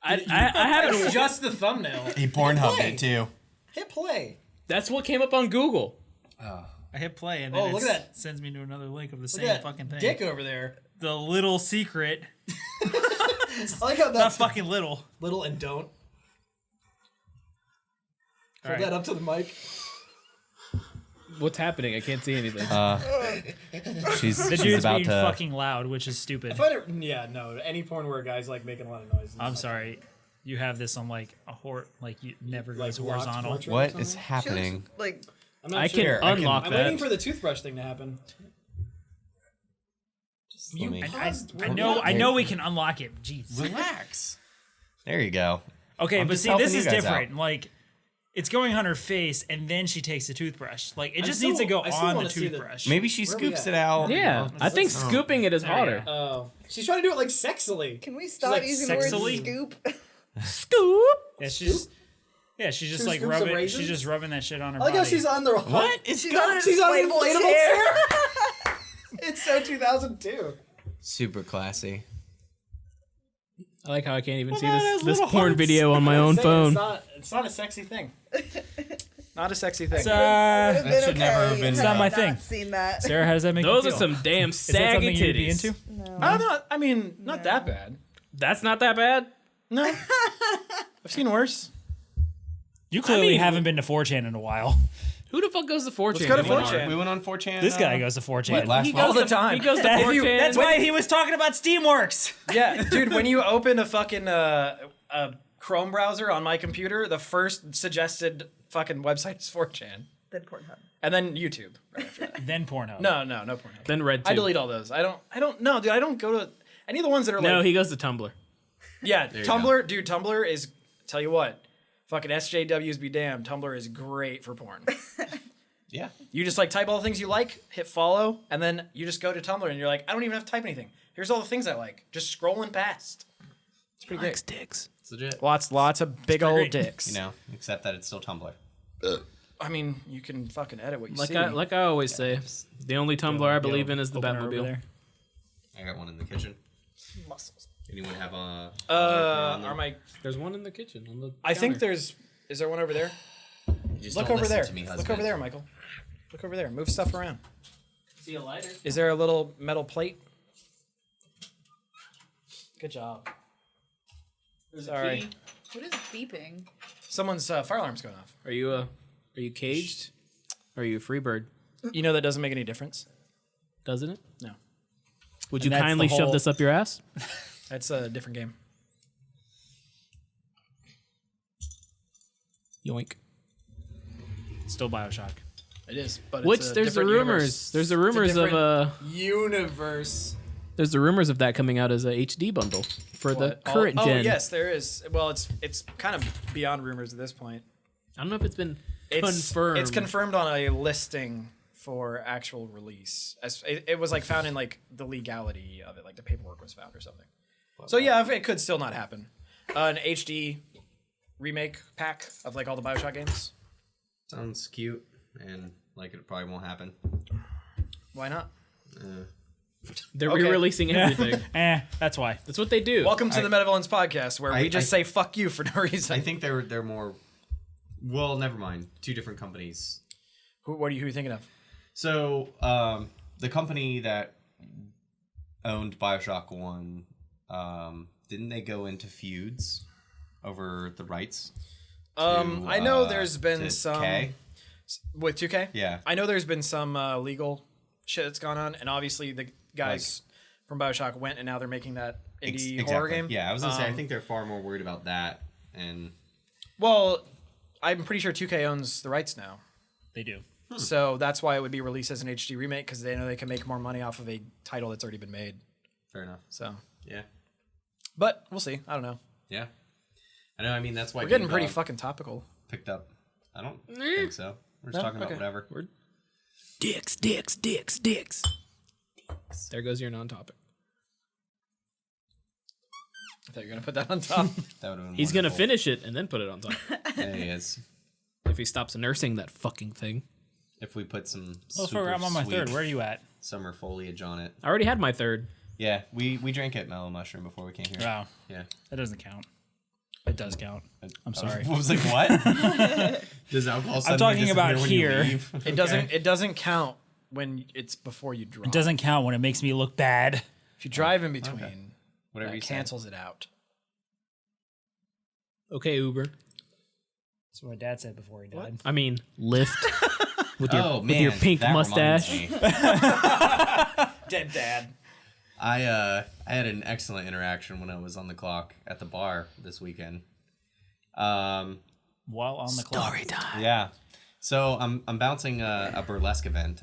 I haven't. It's just the thumbnail. He Pornhubbed it too. Hit play. That's what came up on Google. I hit play and Oh, then look it at that. sends me to another link of the Look same at fucking that thing. dick over there. The little secret. I like how Not that's fucking little. little and don't. All Hold right. that up to the mic. What's happening? I can't see anything. The dude's being fucking loud, which is stupid. Yeah, no. Any porn where a guy's like making a lot of noise. I'm sorry. You have this on like you never goes Like locked horizontal. portrait or What something? is happening? Like, I'm not I can sure. unlock I'm that. waiting for the toothbrush thing to happen. Let me- I know we can unlock it. Jeez. Relax. There you go. Okay, I'm but just see, helping this you is guys different. Like, it's going on her face, and then she takes the toothbrush. Like, it just needs to go I still on the wanna see the- toothbrush. Maybe she Where we scoops at? it out. Yeah, I think scooping it is There we harder. go. Oh, she's trying to do it like sexily. can we stop like using the word sexily? scoop? Scoop. Yeah, she's just Two like scoops of rubbing. raisins? She's just rubbing that shit on her I like body. how she's on the What? It's She's on an She's on an inflatable inflatable chair. chair. It's so 2002. Super classy. I like how I can't even see that has this little porn hearts. video on my own phone. It's not a sexy thing. Not a sexy thing. That should never have been It's not my thing. Not seen that. Sarah, how does that make Those you are feel? some damn Is that saggy something you'd be titties. into? I don't know. I mean, not that bad. That's not that bad. No. I've seen worse. You clearly mean- haven't been to 4chan in a while. Who the fuck goes to 4chan? Let's go to anymore? 4chan. We went on 4chan. This guy goes to 4chan. what, last He month? goes All to- the time. He goes to That- 4chan. that's why he was talking about Steamworks. Yeah, dude, when you open a fucking Chrome browser on my computer, the first suggested fucking website is 4chan. Then Pornhub. And then YouTube. Right after that. Then Pornhub. No Pornhub. Then RedTube. I delete all those. I don't know, dude. I don't go to any of the ones that are No, like he goes to Tumblr. yeah, you Tumblr, dude. Tumblr is tell you what, fucking SJWs be damned. Tumblr is great for porn. Yeah. You just like type all the things you like, hit follow, and then you just go to Tumblr and you're like, I don't even have to type anything. Here's all the things I like. Just scrolling past. It's pretty great. Dicks. It's legit. Lots of big old great. dicks. You know, except that it's still Tumblr. I mean, you can fucking edit what you Like see. I always say, the only Tumblr I believe in is the Open her over Batmobile. there. I got one in the kitchen. muscles. Anyone have a? Are my? There's one in the kitchen. On the I think counter. there's. Is there one over there? Just Look don't over listen there. to me, Look husband. over there, Michael. Look over there. Move stuff around. See a lighter. Is there a little metal plate? Good job. Sorry. What is beeping? Someone's fire alarm's going off. Are you caged? Or are you a free bird? You know that doesn't make any difference. Doesn't it? No. Would And you that's the kindly shove whole- this up your ass? That's a different game. Yoink. Still Bioshock. It is, but Which it's a there's the different rumors. universe. There's the It's a rumors of different universe. there's the rumors of that coming out as a HD bundle for the What? current oh, gen. Oh yes, there is. Well, it's kind of beyond rumors at this point. I don't know if it's been It's confirmed. It's confirmed on a listing for actual release. It was like found in like the legality of it, like the paperwork was found or something. So yeah, it could still not happen. An HD remake pack of like all the Bioshock games. Sounds cute, and like it probably won't happen. Why not? They're Okay. re-releasing everything. That's why. That's what they do. Welcome to the MetaVillains podcast, where we just say fuck you for no reason. I think they're more. Well, never mind. Two different companies. Who are you thinking of? So, the company that owned Bioshock 1, didn't they go into feuds over the rights? I know there's been to some. K? With 2K? Yeah. I know there's been some legal shit that's gone on, and obviously the guys from BioShock went, and now they're making that indie horror game. Yeah, I was gonna say I think they're far more worried about that. And Well, I'm pretty sure 2K owns the rights now. They do. So that's why it would be released as an HD remake, because they know they can make more money off of a title that's already been made. fair enough. So, Yeah, but we'll see. I don't know. yeah. I know. I mean, that's why We're getting Big pretty Dog fucking topical. picked up. I don't think so. We're just talking about whatever. Dicks. There goes your non-topic. I thought you were gonna put that on top. That would have been He's gonna wonderful. finish it and then put it on top. Yeah, he is. If he stops nursing that fucking thing. If we put some Well, super I'm on my sweet third. Where are you at? summer foliage on it. I already had my third. Yeah, we drank it mellow mushroom before we came here. Wow. Yeah. That doesn't count. It does count. I'm sorry. I was like, what? Does alcohol suddenly talking about disappear when you here. leave? It doesn't. It doesn't count when it's before you drive. It doesn't count when it makes me look bad. If you drive in between, Whatever that you say. cancels it out. Okay, Uber. That's what my dad said before he died. I mean, Lyft. with Oh, with your man, pink that reminds mustache. me. Dead dad. I had an excellent interaction when I was on the clock at the bar this weekend. While on the clock. time. Yeah. So I'm bouncing a burlesque event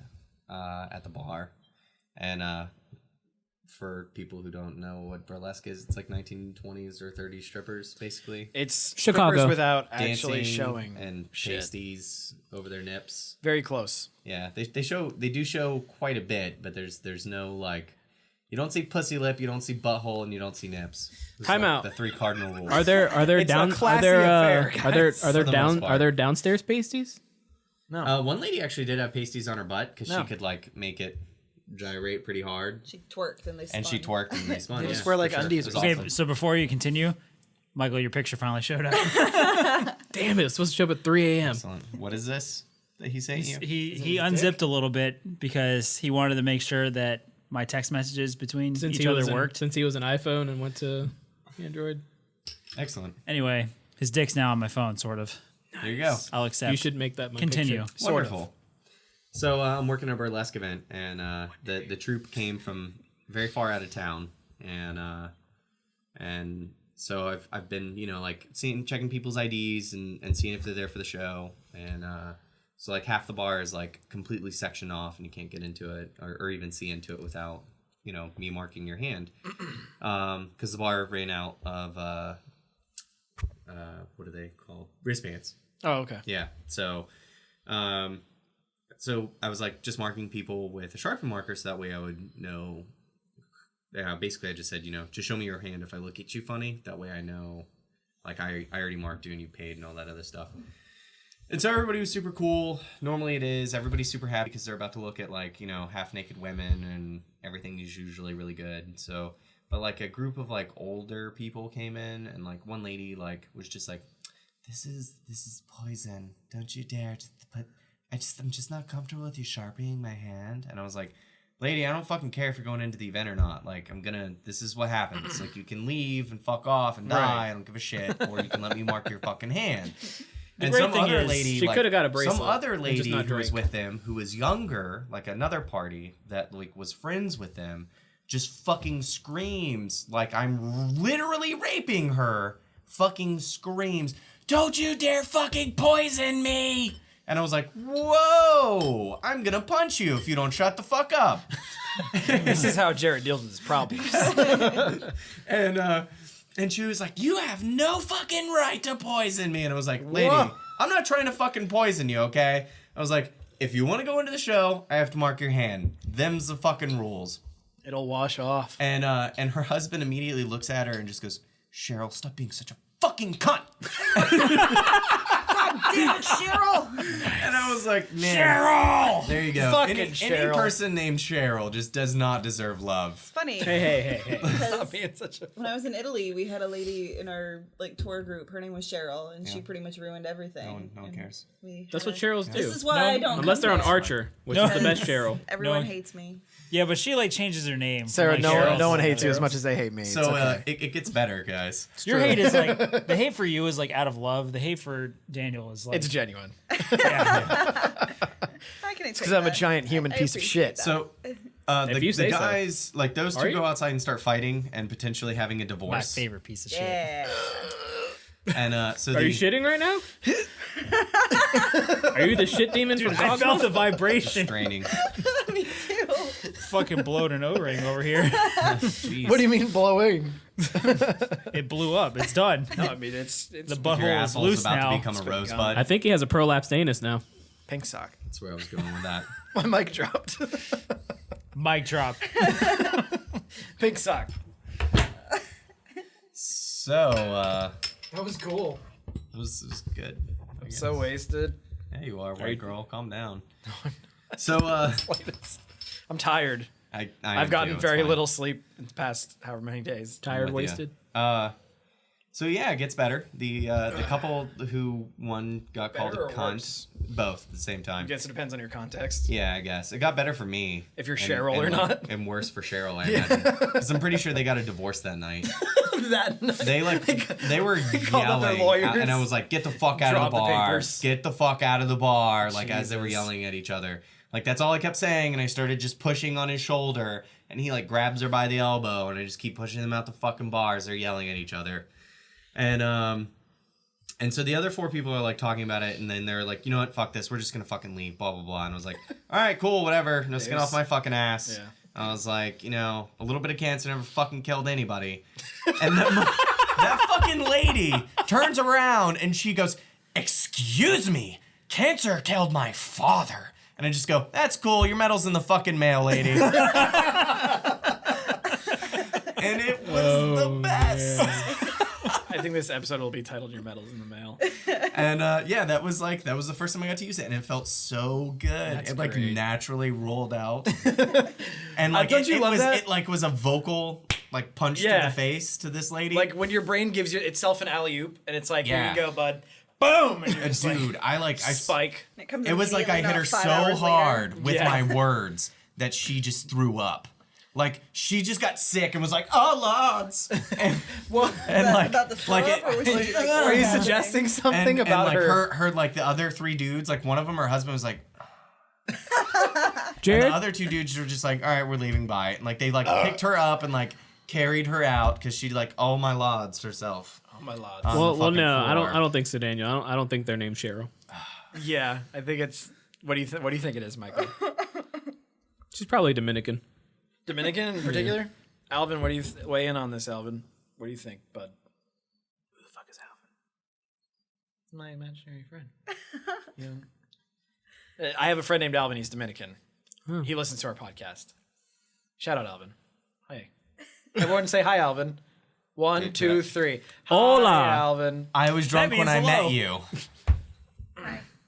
at the bar, and for people who don't know what burlesque is, it's like 1920s or 30s strippers, basically. It's Chicago. strippers without actually Dancing showing and shit. pasties over their nips. Very close. Yeah, they do show quite a bit, but there's no like, you don't see pussy lip, you don't see butthole, and you don't see nips. Those Time are, like, out. the 3 cardinal rules. Are there It's a down classy For the most are there downstairs pasties? No. One lady actually did have pasties on her butt because No. she could like make it gyrate pretty hard, She twerked and they spun. and she twerked and they spun. They Yeah, just wear, like, for sure. undies It or was Okay, awesome. so before you continue, Michael, your picture finally showed up. Damn it! It's supposed to show up at 3 a.m. Excellent. What is this that he sent you? He unzipped a little bit because he wanted to make sure that my text messages between each other worked. Since he was an iPhone and went to Android. Excellent. Anyway, his dick's now on my phone, sort of. There you go. I'll accept. You should make that my continue. picture. Wonderful. So I'm working a burlesque event, and the troupe came from very far out of town, and so I've been like checking people's IDs and seeing if they're there for the show, and so like half the bar is like completely sectioned off, and you can't get into it or even see into it without me marking your hand, because the bar ran out of what are they called, wristbands. Oh, okay. Yeah. So, so I was like just marking people with a Sharpie marker, so that way I would know. Yeah, basically I just said, just show me your hand if I look at you funny. That way I know, like I already marked you and you paid and all that other stuff. And so everybody was super cool. Normally it is. Everybody's super happy because they're about to look at like, half naked women and everything is usually really good. So, but like a group of like older people came in and like one lady like was just like, this is poison. Don't you dare put, I'm just not comfortable with you sharpieing my hand. And I was like, lady, I don't fucking care if you're going into the event or not. Like, this is what happens. Like, you can leave and fuck off and die. Right. I don't give a shit. Or you can let me mark your fucking hand. And great some thing other is, lady, she like, coulda got a bracelet some other and lady just not who was drink. with them, who was younger, like another party that like was friends with them, just fucking screams like I'm literally raping her. Fucking screams, "Don't you dare fucking poison me!" And I was like, whoa, I'm gonna punch you if you don't shut the fuck up. This is how Jared deals with his problems. And she was like, you have no fucking right to poison me. And I was like, lady, Whoa. I'm not trying to fucking poison you, okay? I was like, if you want to go into the show, I have to mark your hand. Them's the fucking rules. It'll wash off. And her husband immediately looks at her and just goes, Cheryl, stop being such a fucking cunt. Damn it, Cheryl! And I was like, man. Cheryl! There you go. Fucking Any Cheryl. person named Cheryl just does not deserve love. Funny. Hey. Because Being such a when I was in Italy, we had a lady in our tour group. Her name was Cheryl, and she pretty much ruined everything. No one And cares. we That's had what a- Cheryls do. This is why I don't. Unless come they're on there. Archer, which is the best Cheryl. Everyone No. hates me. Yeah, but she like changes her name. Sarah, from, like, Cheryl no one to hates you as Cheryl. much as they hate me. So It's okay. it gets better, guys. Your hate is like the hate for you is like out of love. The hate for Daniel is like It's genuine. yeah. I can Because I'm a giant human piece of shit. So If you the say so. guys, like those Are two you? go outside and start fighting and potentially having a My divorce. favorite piece of shit. Yeah. And so Are you shitting right now? Are you the shit demon from I Dogma? felt the vibration. straining? Me too. Fucking blowed an O-ring over here. Jeez. What do you mean blowing? It blew up. It's done. No, I mean it's The Your butthole is asshole's loose about now. to become a rosebud. I think he has a prolapsed anus now. pink sock. That's where I was going with that. My mic dropped. Mic drop. Pink sock. So That was cool. it was good. I guess. So wasted. Yeah, you are, white girl. Calm down. So I'm tired. I I've am gotten too, it's very fine. little sleep in the past however many days. Tired, with ya. wasted. So yeah, it gets better. The couple who one got called Better a or cunt, worse? both at the same I time. guess it depends on your context. Yeah, I guess it got better for me. If you're Cheryl or not. and worse for Cheryl, I imagine. Because I'm pretty sure they got a divorce that night. They they were called up their yelling, lawyers. and I was like, "Get the fuck out Drop of the the bar! papers. Get the fuck out of the bar!" Like as they were Jesus. yelling at each other. Like that's all I kept saying, and I started just pushing on his shoulder, and he like grabs her by the elbow, and I just keep pushing them out the fucking bar as they're yelling at each other, and so the other four people are like talking about it, and then they're like, "You know what? Fuck this. We're just gonna fucking leave." Blah blah blah. And I was like, "All right, cool, whatever. No skin off my fucking ass." Yeah. I was like, a little bit of cancer never fucking killed anybody. And then that fucking lady turns around and she goes, "Excuse me, cancer killed my father." And I just go, "That's cool. Your medal's in the fucking mail, lady." And it was the best. I think this episode will be titled "Your Medal's in the Mail." And that was the first time I got to use it, and it felt so good. That's It like great. naturally rolled out, and like don't you love that? it like was a vocal like punch to Yeah. the face to this lady. Like when your brain gives you itself an alley oop, and it's like, Yeah. "Here you go, bud." Boom! And you're just dude, I spike. It was like I hit her so hard with Yeah. my words that she just threw up. Like she just got sick and was like, "Oh, lads," and About the throw up, or was she just like, Were you "Oh, suggesting something and about like her? her like the other three dudes, like one of them, her husband was like. Jared, And the other two dudes were just like, "All right, we're leaving. Bye." And like they like picked her up and like carried her out because she like, "Oh my lods" herself. Oh my lord. on the well, fucking no, floor. I don't think so, Daniel. I don't think their name's Cheryl. Yeah, I think it's. What do you think it is, Michael? She's probably Dominican. Dominican in particular? Alvin, what do you weigh in on this, Alvin? What do you think, bud? Who the fuck is Alvin? My imaginary friend. Yeah. I have a friend named Alvin. He's Dominican. He listens to our podcast. Shout out, Alvin. Hi. Everyone say hi, Alvin. 1, 2, 3. Hola. Hi, Alvin. I was drunk when means I hello. met you.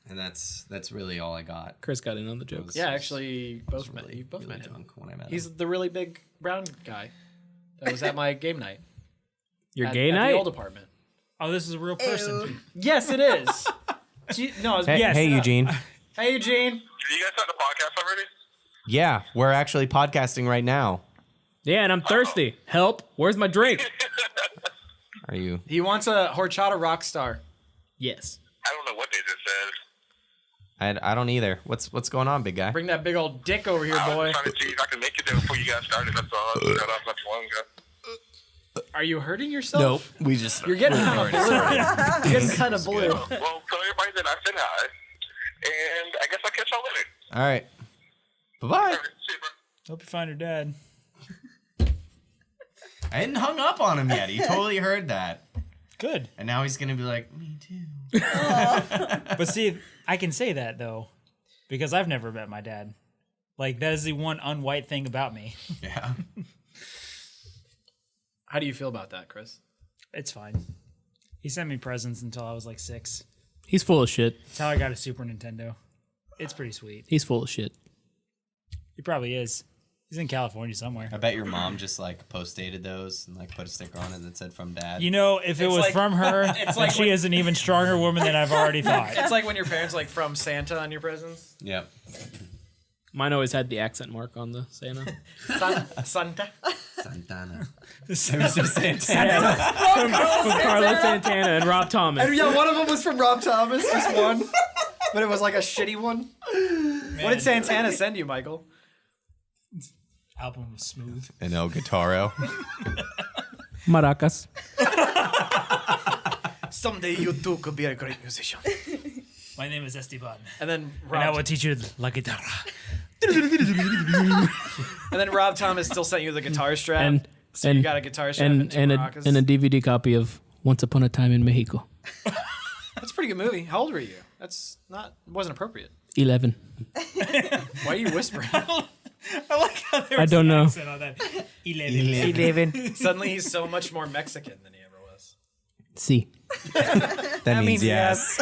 And that's really all I got. Chris got in on the jokes. Yeah, actually, I was both met. really, You both really met him. drunk when I met He's him. the really big brown guy that was at my game night. Your at, gay at night? the old apartment. Oh, this is a real person. Yes, it is. No, it's, yes. Eugene. Hey, Eugene. Did you guys start the podcast already? Yeah, we're actually podcasting right now. Yeah, and I'm thirsty. Help. Where's my drink? Are you? He wants a horchata rock star. Yes. I don't know what they just said. I don't either. What's going on, big guy? Bring that big old dick over here, I boy. was trying to see if I can make it there before you guys started. That's all. I just got off not too long ago. Are you hurting yourself? we just. You're getting kind of blue. You're getting kind of blue. Well, tell everybody that I said hi. And I guess I'll catch y'all later. All right. Bye bye. All right, see you, bro. Hope you find her dad. I hadn't hung up on him yet. He totally heard that, Good. and now he's gonna be like, "Me too." But see, I can say that though, because I've never met my dad. Like that is the one unwhite thing about me. Yeah. How do you feel about that, Chris? It's fine. He sent me presents until I was like 6. He's full of shit. That's how I got a Super Nintendo. It's pretty sweet. He's full of shit. He probably is. He's in California somewhere. I bet your mom just like post-dated those and like put a sticker on it that said "From Dad." You know, if it It's was like- from her, it's then like she when- is an even stronger woman than I've already thought. It's like when your parents like from Santa on your presents. Yep. Mine always had the accent mark on the Santa. Santa. Santana. Santana. From Carlos Santana and Rob Thomas. And yeah, one of them was from Rob Thomas, just one. But it was like a shitty one. What did Santana send you, Michael? Album was smooth. An El Guitaro. Maracas. Someday you too could be a great musician. My name is Esteban. And then And I Rob, will teach you la guitarra. and then Rob Thomas still sent you the guitar strap. And so you got a guitar strap and two maracas. and a DVD copy of Once Upon a Time in Mexico. That's a pretty good movie. How old were you? That's not wasn't appropriate. 11. Why are you whispering? I like how there I was don't an know. accent on that. 11. Suddenly he's so much more Mexican than he ever was. See. That means yes.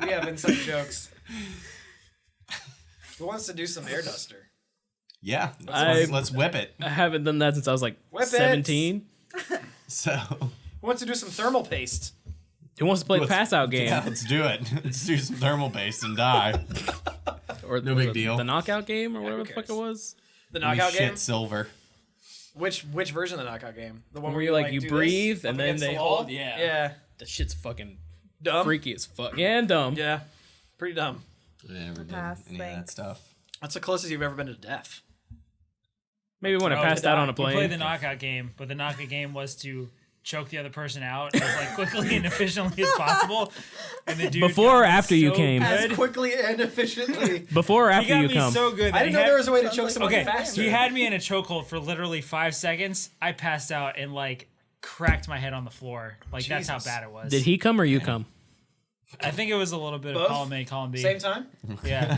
We have inside jokes. Who wants to do some air duster? Yeah. I- Let's whip it. I haven't done that since I was like Whip it. 17. So. Who wants to do some thermal paste? Who wants to play the pass out game? Yeah, let's do it. Let's do some thermal paste and die. Or No big deal. The knockout game or whatever who the fuck it cares? was. The We knockout shit game? silver. Which version of the knockout game? The one Where you like you do breathe this and up then against they the wall? hold. Yeah. Yeah. That shit's fucking Dumb. freaky as fuck. Yeah, and dumb. Yeah. Pretty dumb. I never did Pass, any of that thanks. stuff. That's the closest you've ever been to death. Maybe when I passed out on a We played the plane. knockout game, but the knockout game was to choke the other person out as like quickly and efficiently as possible. And the dude Before or got me after you so came? good. quickly and efficiently. Before or He after got you me come? so good. that I he didn't know had- there was a way to choke someone Okay, faster. he had me in a chokehold for literally 5 seconds. I passed out and like cracked my head on the floor. Like that's how Jesus. bad it was. Did he come or you come? I think it was a little bit Both? of column A, column B. Same time? Yeah.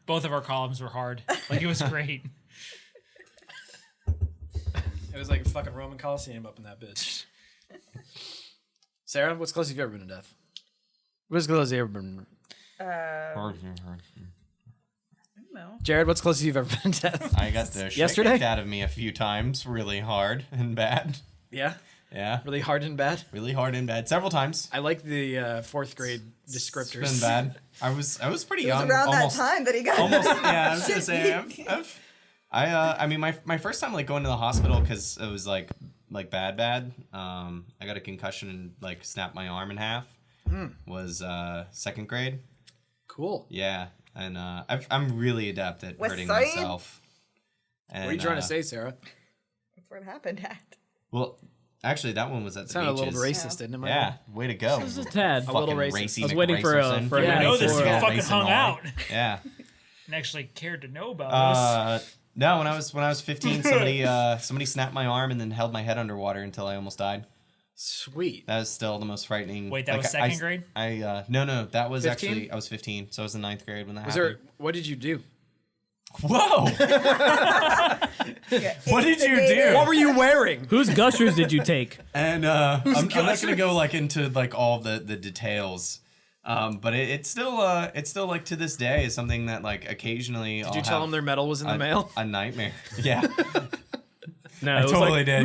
Both of our columns were hard. Like it was great. It was like a fucking Roman Coliseum up in that bitch. Sarah, what's closest you've ever been to death? What's closest you've ever been? No. Jared, what's closest you've ever been to death? I got the shit Yesterday? kicked out of me a few times, really hard and bad. Yeah? Yeah, Really hard and bad? really hard and bad. Several times. I like the fourth grade descriptors. It's been bad. I was pretty It was young. around almost, that time that he got Almost. Yeah, I was gonna shit say. beat. I mean, my first time like going to the hospital because it was like bad. I got a concussion and like snapped my arm in half. Was second grade. Cool. Yeah, and I'm really adept at West hurting Side? myself. And, What are you trying to say, Sarah? That's where it happened at. Well, actually, that one was at the Sounded a little beaches. racist, didn't it? Yeah, way to go. Just a tad. A little Fucking racist. racy I was waiting for a- McRacerson. for a Yeah, I know this. You yeah, fucking Mason hung Hall. out Yeah. and actually cared to know about this. No, when I was 15, somebody snapped my arm and then held my head underwater until I almost died. Sweet. That was still the most frightening. Wait, that was second grade? No, that was 15? actually I was 15, so I was in 9th grade when that Was happened. there? What did you do? Whoa! What did you do? What were you wearing? Whose gushers did you take? And I'm not gonna go like into like all the details. But it's still like to this day is something that like occasionally Did you tell them their medal was in the mail? A nightmare. Yeah. No, I it was totally like, did.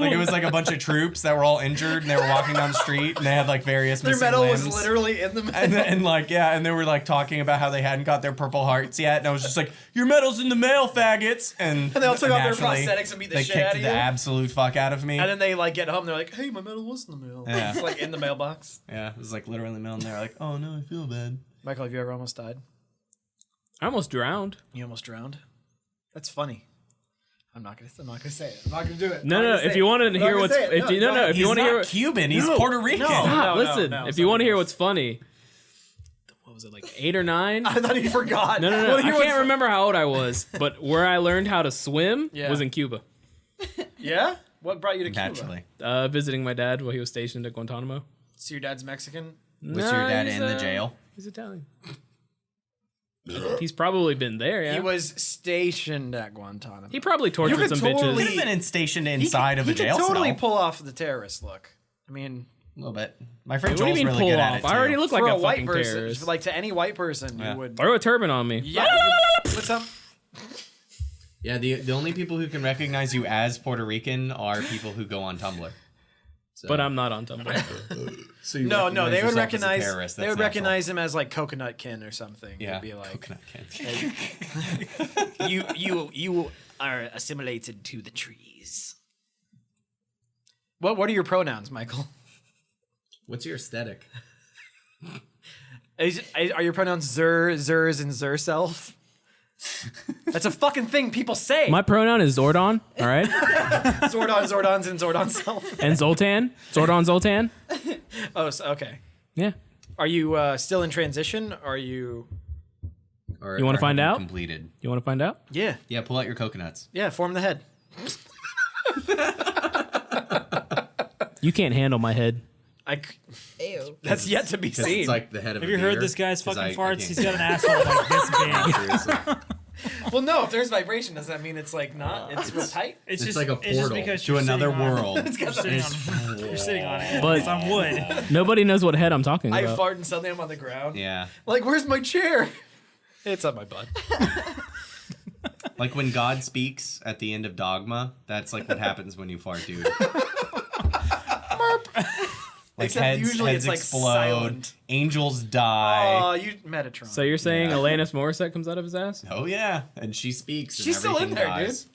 Like it was like a bunch of troops that were all injured and they were walking down the street and they had like various Their missing medal limbs. was literally in the mail. and like yeah, and they were like talking about how they hadn't got their Purple Hearts yet, and I was just like, "Your medal's in the mail, faggots!" And they all took off their naturally, prosthetics and beat the they shit kicked out of the you. absolute fuck out of me. And then they like get home. They're like, "Hey, my medal was in the mail." Yeah. It's like in the mailbox. Yeah, it was like literally in the mail, and they're like, "Oh no, I feel bad." Michael, have you ever almost died? I almost drowned. You almost drowned. That's funny. I'm not gonna say it. I'm not gonna do it. No, no. If you want to hear what's, if you if you want to hear, Cuban, he's No. Puerto Rican. Stop, No, listen. no, if you want to something hear else. what's funny, what was it like 8 or 9? I thought you forgot. No, no, no. Well, I you can't went- remember how old I was, but where I learned how to swim Yeah. was in Cuba. Yeah. What brought you to Cuba? Naturally. Visiting my dad while he was stationed at Guantanamo. So your dad's Mexican? Was your dad he's, in the jail? He's Italian. He's probably been there, yeah. He was stationed at Guantanamo. He probably tortured could some totally- Could bitches. have been stationed inside of a he jail could totally cell. pull off the terrorist look. I mean, A little bit. My friend What do you Joel's mean really pull good off? at it I already too. look for like a a white fucking person, terrorist. like to any white person, Yeah. you would. Throw a turban on me. Yeah. What's up? Yeah, the only people who can recognize you as Puerto Rican are people who go on Tumblr. So, But I'm not on Tumblr. So you No, they would yourself as a recognize. terrorist. They That's would natural. recognize him as like Coconut Kin or something. Yeah, They'd be like, coconut can. you are assimilated to the trees. What are your pronouns, Michael? what's your aesthetic? Are your pronouns zers, and zerself? That's a fucking thing people say. My pronoun is Zordon, all right? Zordons, and Zordon self. And Zoltan. Zoltan. Oh, so, okay. Yeah. Are you still in transition? Are you? Or, You wanna or find have you out? Completed. You want to find out? Yeah. Yeah, pull out your coconuts. Yeah. Form the head. You can't handle my head. Ew. That's yet to be 'Cause seen. It's like the head of Have a you heard deer, this guy's 'cause fucking I farts? can't- He's got an asshole like this big. Seriously. Well, no. If there's vibration, does that mean it's like not? It's real tight. It's like a It's just portal because to you're another sitting on- world. You're sitting on it. But- It's on wood. Nobody knows what head I'm talking I about. fart and suddenly I'm on the ground. Yeah. Like, where's my chair? It's on my butt. Like when God speaks at the end of Dogma, that's like what happens when you fart, dude. Like Except usually heads it's, like, explode, silent. angels die. Oh, you Metatron. So you're saying Yeah. Alanis Morissette comes out of his ass? Oh yeah, and she speaks. She's and still in everything there, dies. dude.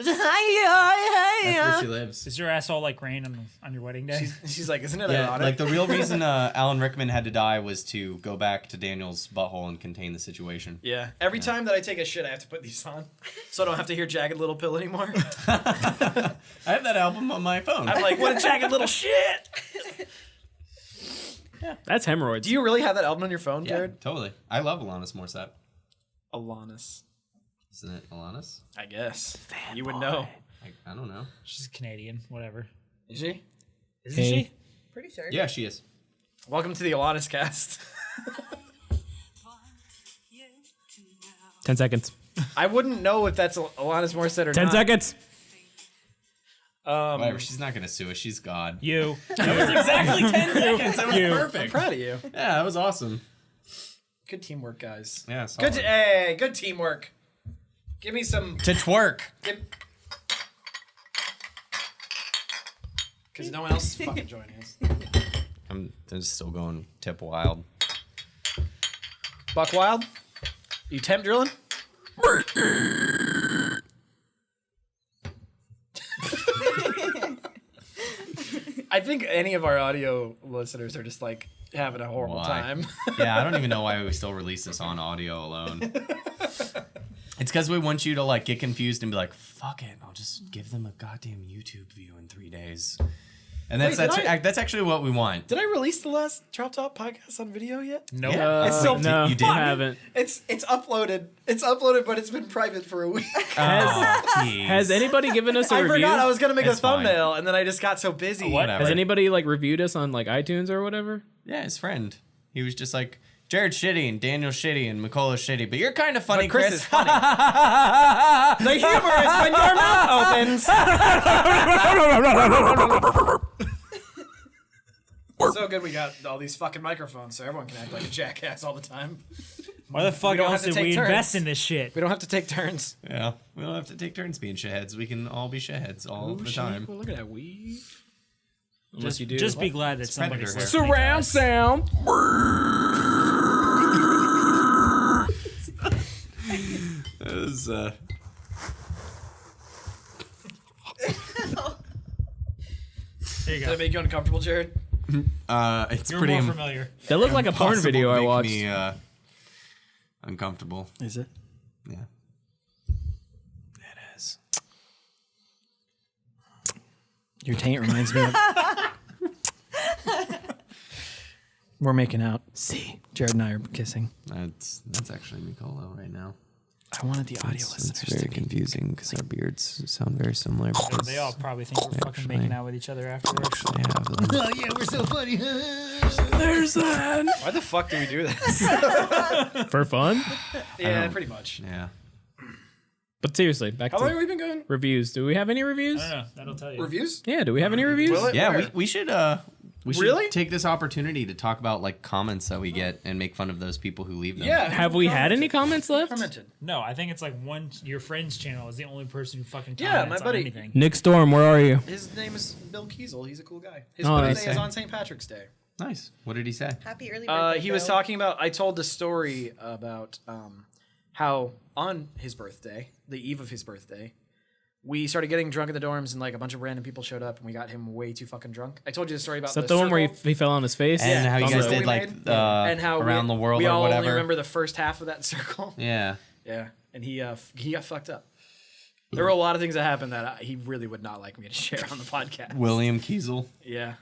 That's where she lives. Is your asshole like rain on your wedding day? She's like, isn't it Yeah, ironic? like the real reason Alan Rickman had to die was to go back to Daniel's butthole and contain the situation. Yeah. Every time that I take a shit, I have to put these on, so I don't have to hear Jagged Little Pill anymore. I have that album on my phone. I'm like, what a jagged little shit. That's hemorrhoids. Do you really have that album on your phone, Yeah, Jared? totally. I love Alanis Morissette. Alanis, Isn't it Alanis? I guess. You would know. I don't know. She's Canadian, whatever. Is she? Isn't Hey. she? Pretty sure. Yeah, she is. Welcome to the Alanis cast. 10 seconds. I wouldn't know if that's Alanis Morissette or 10 not. seconds. Whatever. She's not gonna sue us. She's God. You. Exactly 10 seconds. That was You. perfect. Proud of you. Yeah, that was awesome. Good teamwork, guys. Yeah, Good. solid. Hey, good teamwork. Give me some. To twerk. Because no one else is fucking joining us. I'm still going tip wild. Buck Wild, you temp drilling? I think any of our audio listeners are just like having a horrible Why? time. Yeah, I don't even know why we still release this on audio alone. It's because we want you to like get confused and be like, "Fuck it, I'll just give them a goddamn YouTube view in 3 days." And that's Wait, did that's actually what we want. Did I release the last Drop Top podcast on video yet? Nope. Yeah. It's still No, you did. you haven't. It's uploaded. It's uploaded, but it's been private for a week. Oh, jeez. Has anybody given us a I review? forgot I was gonna make a It's fine. thumbnail, and then I just got so busy. Whatever. Has anybody like reviewed us on like iTunes or whatever? Yeah, his friend. He was just like, Jared's shitty and Daniel's shitty and McCullough's shitty, but you're kind of funny, But Chris Chris. is funny. The humor is when your mouth opens. So good we got all these fucking microphones so everyone can act like a jackass all the time. Why the fuck We don't else have to did we take invest turns. in this shit? We don't have to take turns. Yeah, we don't have to take turns being shitheads. We can all be shitheads all the time. Well, look at that weave. Unless you do. Just be glad that somebody's Predator listening. surround sound. It was, There you Did go. it make you uncomfortable, Jared? it's You're pretty more familiar. That looked like a porn impossible video to I make watched. Me, uncomfortable. Is it? Yeah. It is. Your taint reminds me of. We're making out. See, Jared and I are kissing. That's actually Nicolo right now. I wanted the audio listeners to be. confusing because our beards sound very similar. They all probably think we're fucking making out with each other afterwards. There's that. Why the fuck do we do this? For fun? Yeah, pretty much. Yeah. But seriously, back How long to have we been going? reviews. Do we have any reviews? I don't know. That'll tell you. Reviews? Yeah, do we have any reviews? Will it? Yeah, Where? we should We should Really? take this opportunity to talk about like comments that we get and make fun of those people who leave them. Yeah. Have we had any comments left? Fermented. No, I think it's like your friend's channel is the only person who fucking Yeah, comments my buddy. on anything. Nick Storm, where are you? His name is Bill Kiesel. He's a cool guy. His Oh, birthday nice. is on St. Patrick's Day. Nice. What did he say? Happy early birthday. He was Bill. talking about. I told the story about how on his birthday, the eve of his birthday, we started getting drunk at the dorms, and like a bunch of random people showed up, and we got him way too fucking drunk. I told you the story about Is that the one where he fell on his face? And how you On guys the- did like and how around the world we or all whatever. only remember the first half of that circle. Yeah. Yeah, and he got fucked up. There were a lot of things that happened that he really would not like me to share on the podcast. William Kiesel. Yeah,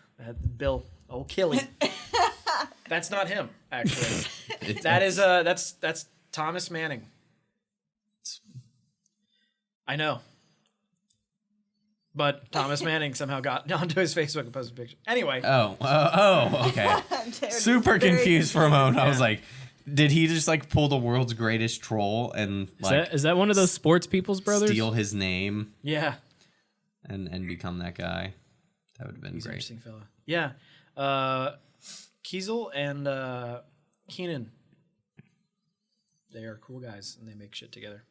Bill. Oh, Killy. That's not him, actually. That's Thomas Manning. I know. But Thomas Manning somehow got onto his Facebook and posted a picture. Anyway. Okay. Super confused for a moment. I was like, did he just like pull the world's greatest troll and like Is that one of those sports people's brothers? steal his name Yeah. and become that guy? That would have been He's an great. interesting fella. Yeah. Kiesel and Keenan. They are cool guys, and they make shit together.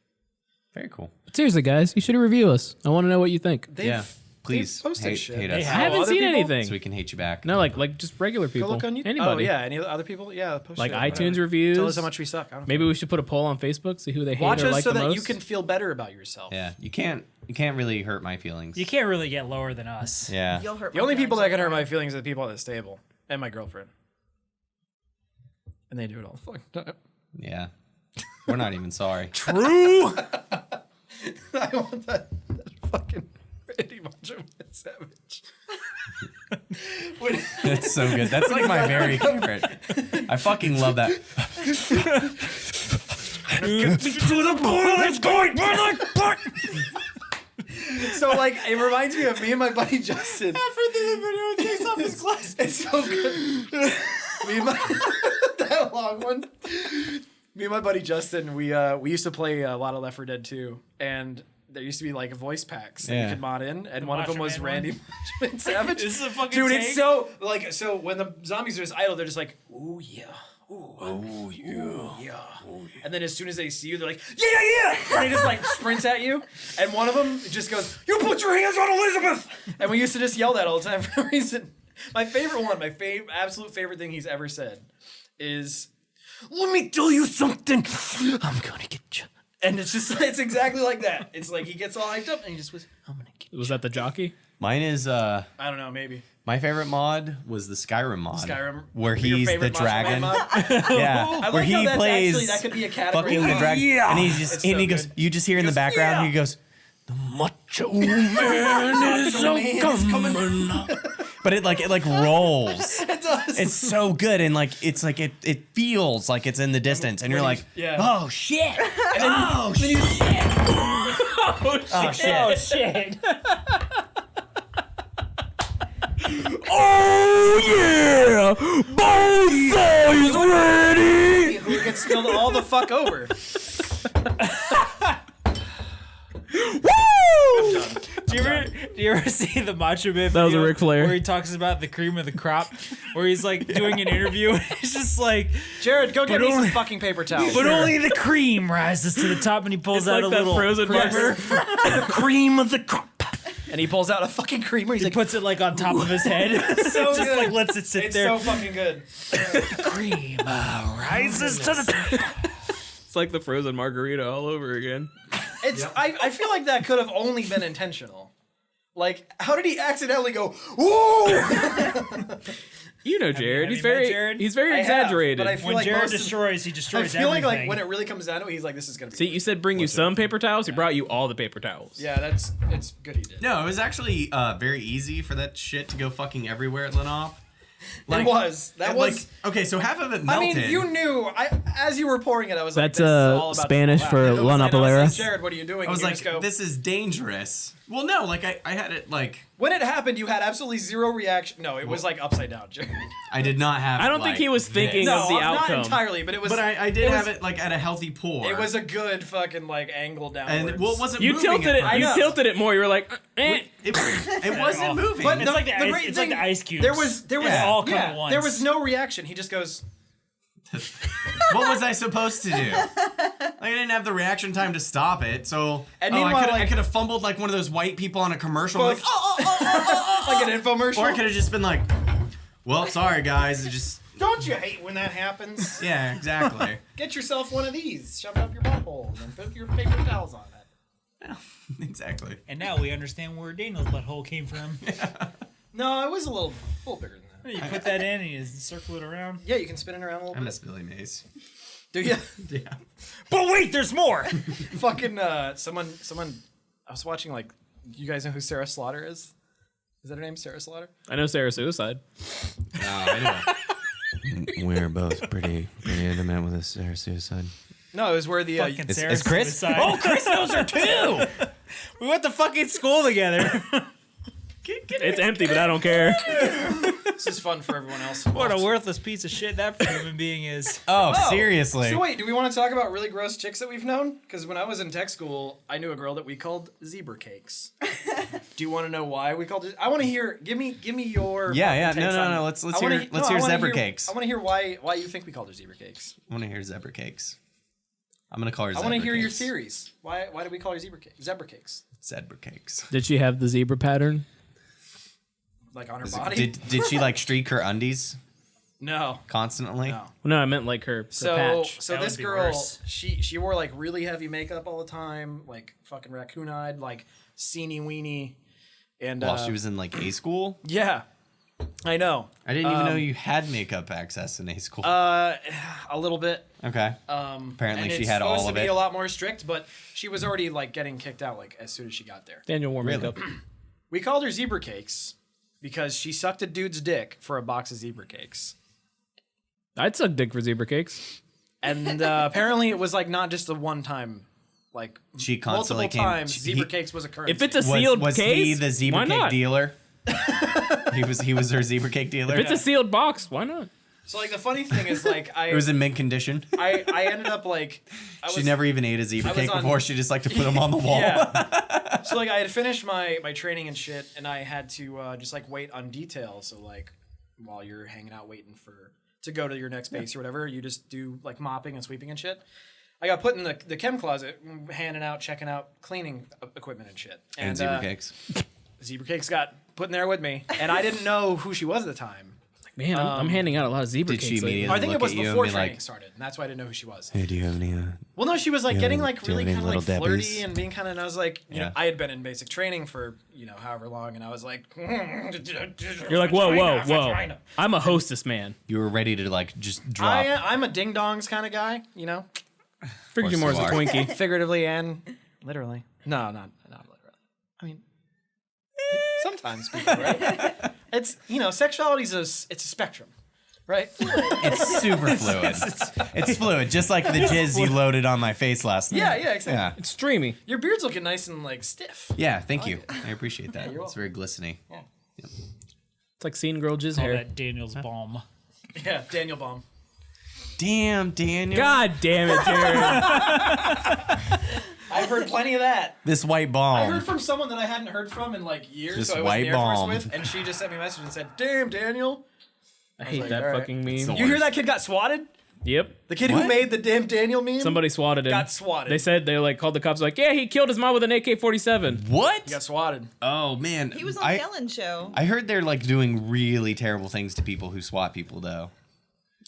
Very cool. But seriously, guys, you should review us. I want to know what you think. Yeah. Please they've posted hate, shit. hate They us I have haven't other seen people? anything. so we can hate you back. No, like just regular people. Go look on YouTube. Anybody. Oh, yeah. Any other people? Yeah. Post Like shit, iTunes whatever. reviews. Tell us how much we suck. I don't Maybe we should put a poll on Facebook, see who they hate Watch or us like so the that most. you can feel better about yourself. Yeah. You can't really hurt my feelings. You can't really get lower than us. Yeah. You'll hurt The my only people that feelings can hurt so my feelings are the people at this table and my girlfriend. And they do it all the fucking time. Yeah. We're not even sorry. True. I want that fucking Randy Macho Man Savage. That's so good. That's like my very favorite. I fucking love that. So like it reminds me of me and my buddy Justin. After the video takes off his glasses. It's so good. Me and my that long one. Me and my buddy Justin, we used to play a lot of Left 4 Dead 2, and there used to be like voice packs that you Yeah. could mod in, and one of them Macho was Man Randy one? Macho Man Savage. This is a fucking Dude, take? it's so like so when the zombies are just idle, they're just like, ooh yeah. Ooh, yeah. And then as soon as they see you, they're like, yeah. And they just like sprint at you. And one of them just goes, you put your hands on Elizabeth. And we used to just yell that all the time for no reason. My favorite one, absolute favorite thing he's ever said is, let me tell you something. I'm gonna get you. And it's just, it's exactly like that. It's like he gets all hyped up and he just was, I'm gonna get you. Was that the jockey? Mine is I don't know, maybe. my favorite mod was the Skyrim mod. Skyrim. Where Your he's the favorite Macho Man dragon. mod? Yeah. I Where like how he that's plays actually, that could be a category. fucking the dragon. Yeah. And he's just It's and so he goes, good. you just hear in the goes, background, yeah. he goes, the macho man is so coming. But it like rolls. It does. It's so good and like it's like it feels like it's in the distance and you're like, yeah. oh shit. And then Oh shit. Oh shit. Oh shit! Oh yeah! Both sides ready! Who gets spilled all the fuck over? Woo! Do you ever see the Macho Man? That was a video Ric Flair. where he talks about the cream of the crop, where he's like doing an interview. And it's just like, Jared, go get But me some only- fucking paper towels. but only the cream rises to the top, and he pulls It's out like a that little frozen creamer. the cream of the crop. And he pulls out a fucking creamer. He's He like, puts it like on top of his head. so just good. like lets it sit It's there. so fucking good. Cream rises to the. It's like the frozen margarita all over again. It's. I feel like that could have only been intentional. Like, how did he accidentally go? Ooh! You know Jared. have He's you met very Jared? he's very I have, exaggerated. but I feel When like Jared most of- destroys, he I destroys feel like everything. when it really comes down to it, he's like, this is gonna be. See, you said bring you some paper towels. He brought you all the paper towels. Yeah, it's good he did. No, it was actually very easy for that shit to go fucking everywhere at Lenop. That was. Okay, so half of it I melted. mean, you knew. As you were pouring it, I was That's like, "This is all about Spanish to for pull out." La And I was Napolera. like, Jared, what are you doing? I was And you like, just go, this is dangerous. Well, no, like I had it like When it happened, you had absolutely zero reaction. No, it was like upside down, Jared. I did not have. I don't think he was thinking No, of the outcome. not entirely, but it was. But I did it have was- it like at a healthy pour. It was a good fucking like angle downwards. and well, it wasn't. You moving tilted at it. first. You tilted it more. You were like, eh. It wasn't moving. But It's the, like the the ice- great it's thing, like the ice cubes. There was Yeah. all come at once. There was no reaction. He just goes. What was I supposed to do? Like, I didn't have the reaction time to stop it, so And I meanwhile, could have fumbled like one of those white people on a commercial, like, Like an infomercial. or I could have just been like, "Well, sorry guys, it just Don't you hate when that happens? yeah, exactly." Get yourself one of these, shove it up your butthole, and then put your paper towels on it. Exactly. And now we understand where Daniel's butthole came from. No, it was a little bigger than that. You put that in and you just circle it around. Yeah, you can spin it around a little I bit. miss Billy Mays. Do you? Yeah. But wait, there's more. Fucking someone. I was watching like. You guys know who Sarah Slaughter is? Is that her name, Sarah Slaughter? I know Sarah Suicide. No, I know. We're both pretty intimate with this suicide. No, it was where the. Fucking It's Sarah's Chris? suicide. Oh, Chris knows her too. We went to fucking school together. It's empty, but I don't care. This is fun for everyone else. What a worthless piece of shit that human being is. Oh, seriously? So wait, do we want to talk about really gross chicks that we've known? Because when I was in tech school, I knew a girl that we called zebra cakes. Do you want to know why we called it? I want to hear. Give me your. Yeah. takes No. on- Let's I wanna hear. Let's hear zebra cakes. I want to hear why you think we called her zebra cakes. I want to hear zebra cakes. I'm gonna call her. I want to hear your theories. Why did we call her zebra cakes? Zebra cakes. Zebra cakes. Did she have the zebra pattern? Like on her body? Did she like streak her undies No. constantly? No. No, I meant like her So patch. That this would be girl, worse. she wore like really heavy makeup all the time, like fucking raccoon-eyed, like seeny weeny, and While she was in like A school. yeah, I know. I didn't even know you had makeup access in A school. A little bit. Okay. Apparently she it's had all supposed of to be it. a lot more strict, but she was already like getting kicked out like as soon as she got there. Daniel wore Really? makeup. We called her zebra cakes because she sucked a dude's dick for a box of zebra cakes. I'd suck dick for zebra cakes. And apparently it was like not just the one time, like She constantly multiple came. times zebra cakes was a currency. If it's a sealed was case, he the zebra why cake not? dealer? he was her zebra cake dealer. If it's a sealed box, why not? So like the funny thing is like it was in mint condition. I ended up like She never even ate a zebra I was cake on- before. She just liked to put them on the wall. Yeah. So like I had finished my training and shit, and I had to just like wait on detail. So like while you're hanging out waiting to go to your next base or whatever, you just do like mopping and sweeping and shit. I got put in the chem closet, handing out, checking out cleaning equipment and shit. And zebra cakes. Zebra Cakes got put in there with me, and I didn't know who she was at the time. Man, I'm handing out a lot of zebra Did she cakes. lately. immediately I think it look was at you and before be training like, started, and that's why I didn't know who she was. "Hey, do you have any?" Well, no, she was like getting like do you really have any kind of like little flirty debbies? and being kind of. And I was like, you know, Yeah. I had been in basic training for however long, and I was like, You're like, whoa. I'm a hostess, man. You were ready to like just drop. I'm a ding dongs kind of guy, you know, Figured you more as a you are. Twinkie. figuratively and literally. No, not literally. I mean, sometimes people, right? It's sexuality it's a spectrum, right? It's super fluid. It's fluid, just like the jizz you loaded on my face last night. Yeah, exactly. Yeah. It's streamy. Your beard's looking nice and like stiff. Yeah, thank you. I appreciate that. you're It's very glistening. It's like seeing girl jizz Call hair. that Daniel's balm. Yeah, Daniel Baum. Damn, Daniel. God damn it, Jared. I've heard plenty of that. This white I balm. heard from someone that I hadn't heard from in like years, This so I was in white the Air Force bomb. with, and she just sent me a message and said, "Damn, Daniel, I hate like, that all right. fucking It's meme. the you hear worst. that kid got swatted? Yep. The kid who made the damn Daniel meme? Somebody swatted him. Got swatted. They said they like called the cops like, yeah, he killed his mom with an AK-47. What? He got swatted. Oh man. He was on the Ellen show. I heard they're like doing really terrible things to people who swat people though.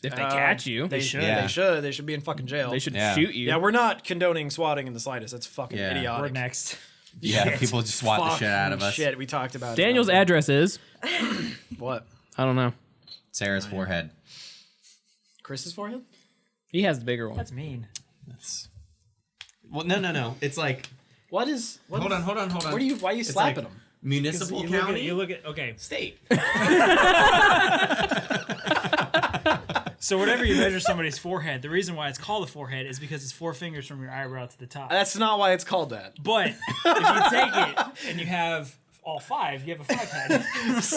If they catch you, They should. Yeah. They should. They should be in fucking jail. they should Yeah. shoot you. Yeah, we're not condoning swatting in the slightest. That's fucking Yeah. idiotic. We're next. Yeah, people just swat the shit out of us. Shit, we talked about Daniel's it. address is, What? I don't know. Sarah's forehead. Chris's forehead? He has the bigger one. That's mean. Well, no. It's like What is? What hold on. Why are you like- slapping him? municipal You county look at okay. state. So whenever you measure somebody's forehead, the reason why it's called a forehead is because it's 4 fingers from your eyebrow to the top. That's not why it's called that. But if you take it and you have all 5. You have a 5 head.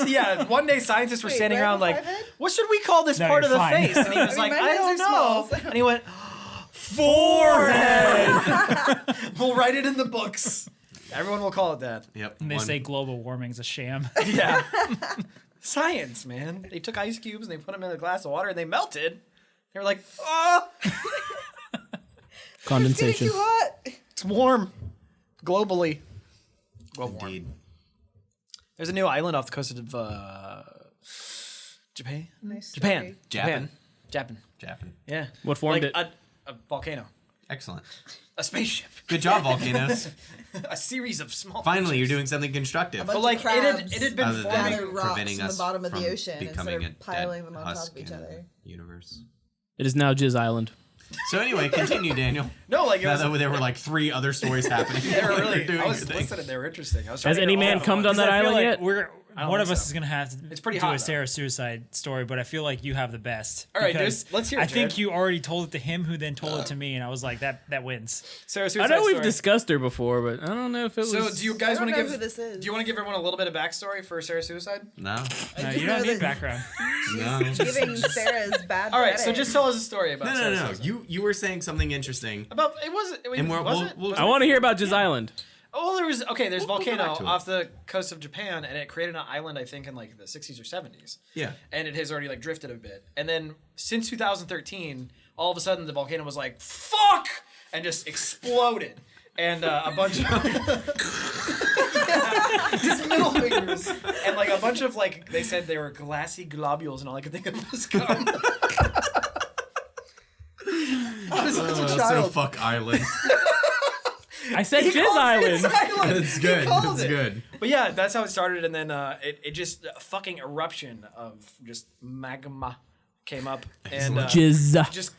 Yeah, one day scientists were Wait, standing do I around have a like, 5 head? what should we call this No, part of you're the fine. face? And he was I mean, like, my I hands don't are know. small, so- And he went, forehead. We'll write it in the books. Everyone will call it that. Yep. And they say global warming's a sham. Yeah. Science, man. They took ice cubes and they put them in a glass of water and they melted. They were like, oh, Condensation. Too hot. it's warm. Globally. Indeed. There's a new island off the coast of Japan? Nice Japan. Japan. Japan. Japan. Yeah. What formed like it? A volcano. Excellent. A spaceship. Good job, volcanoes. A series of small Finally, you're features. doing something constructive. bunch But like of it had been Other than forming. gather rocks preventing from the us bottom of the from ocean becoming instead of a piling dead them on top husk of each in other. the universe. It is now Jizz Island. So anyway, continue, Daniel. No, like it Now was. that there were like 3 other stories happening. They were while you really. doing I was your thing. listening. They were interesting. I was Has trying to any get all man of come them. on that I feel island like yet? don't one of think us so. is gonna have to It's pretty do hot, a though. Sarah suicide story, but I feel like you have the best. All right, because let's hear it, I think Jared. you already told it to him, who then told it to me, and I was like, that wins. Sarah I Suicide know we've story. discussed her before, but I don't know if it was. So, do you guys I don't want to know give? who this is. Do you want to give everyone a little bit of backstory for Sarah Suicide? No. No, just you know don't need that- background. No. Giving Sarah's bad All right, so credit. just tell us a story about. No, Sarah no, no. Suicide. You were saying something interesting. About it wasn't. And we'll- was we'll- it? we'll- Was I it? want to hear about Jizz Island. Oh, there's a We'll go volcano back to it. off the coast of Japan, and it created an island, I think, in like the 60s or 70s. Yeah. And it has already like drifted a bit. And then since 2013, all of a sudden the volcano was like, fuck! And just exploded. And a bunch of just middle fingers. And like a bunch of like, they said they were glassy globules, and all I could think of was cum. I was such a So child. fuck island. I said Jizz called it Island. Island. That's good. He called That's it. good. But yeah, that's how it started, and then it just a fucking eruption of just magma came up and Jizz. just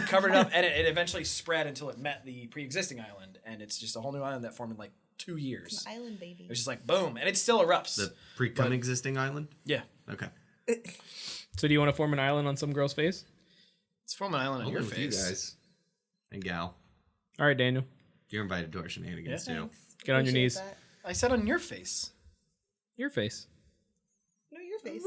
covered it up, and it eventually spread until it met the pre-existing island, and it's just a whole new island that formed in like 2 years. Island baby. It was just like boom, and it still erupts. The pre-cum existing island? Yeah, Okay. So do you want to form an island on some girl's face? it's from an island on I'll your live with you face. guys. And gal. All right, Daniel. You're invited to our shenanigans too. Get on your knees. I said on your face. Your face. No, your face.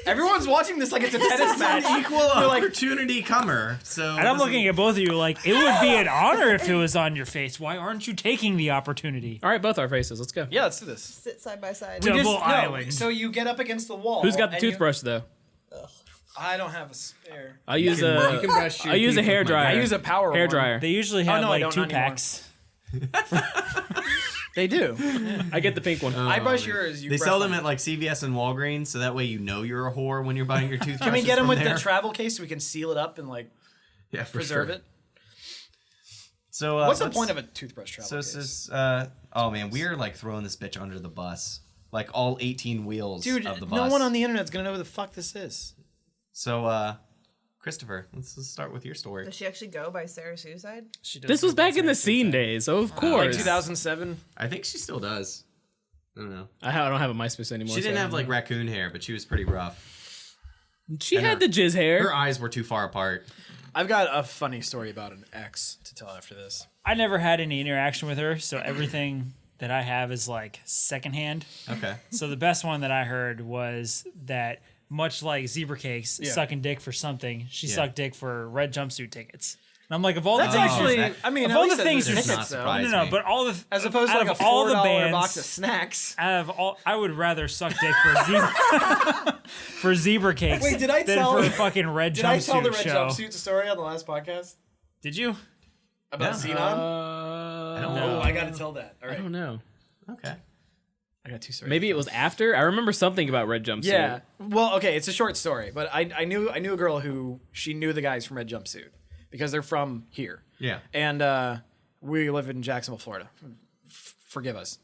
Everyone's watching this like it's a tennis match. Equal opportunity comer. So And I'm looking at both of you like, it would be an honor if it was on your face. Why aren't you taking the opportunity? All right, both our faces. Let's go. Yeah, let's do this. Sit side by side. We- Just- Double island. So you get up against the wall. Who's got the and you- toothbrush though? I don't have a spare. I use you a. can brush your I use a teeth hair with my dryer. I use a power hair one. dryer. They usually Oh, have no, I like don't, 2 not anymore. packs. They do. I get the pink one. I brush yours. You They brush sell them mine. at like CVS and Walgreens, so that way you know you're a whore when you're buying your toothbrushes. Can we get them from with there. the travel case so we can seal it up and like Yeah, for preserve sure. it? So What's the let's- point of a toothbrush travel So case? this is oh man, we're like throwing this bitch under the bus, like all 18 wheels Dude, of the no bus. one on the internet's gonna know who the fuck this is. So Christopher, let's start with your story. Does she actually go by Sarah Suicide? This was back in the scene days, so of course. Like 2007. I think she still does. I don't know. I don't have a MySpace anymore. She didn't so I have don't like raccoon hair, but she was pretty rough. know. She and had her- the jizz hair. Her eyes were too far apart. I've got a funny story about an ex to tell after this. I never had any interaction with her, so everything that I have is like secondhand. Okay. So the best one that I heard was that much like zebra cakes Yeah. sucking dick for something, she Yeah. sucked dick for red jumpsuit tickets. And I'm like, of all the That's things, actually, that- I mean, of at all least the there's things the you're Does not tickets, though. surprise no, me. but all the As opposed to out like a of all the $4 bands, box of snacks. out of all, I would rather suck dick for zebra for zebra cakes Wait, did I than tell- for a fucking red Did I tell the jumpsuit red show. jumpsuit story on the last podcast Did you? about No. Xenon? I don't Oh, know. I gotta tell that. All I right, don't know. Okay. I got 2 stories. Maybe it was after. I remember something about red jumpsuit. Yeah. Well, okay, it's a short story, but I knew a girl who she knew the guys from Red Jumpsuit because they're from here. Yeah. And we live in Jacksonville, Florida. Forgive us.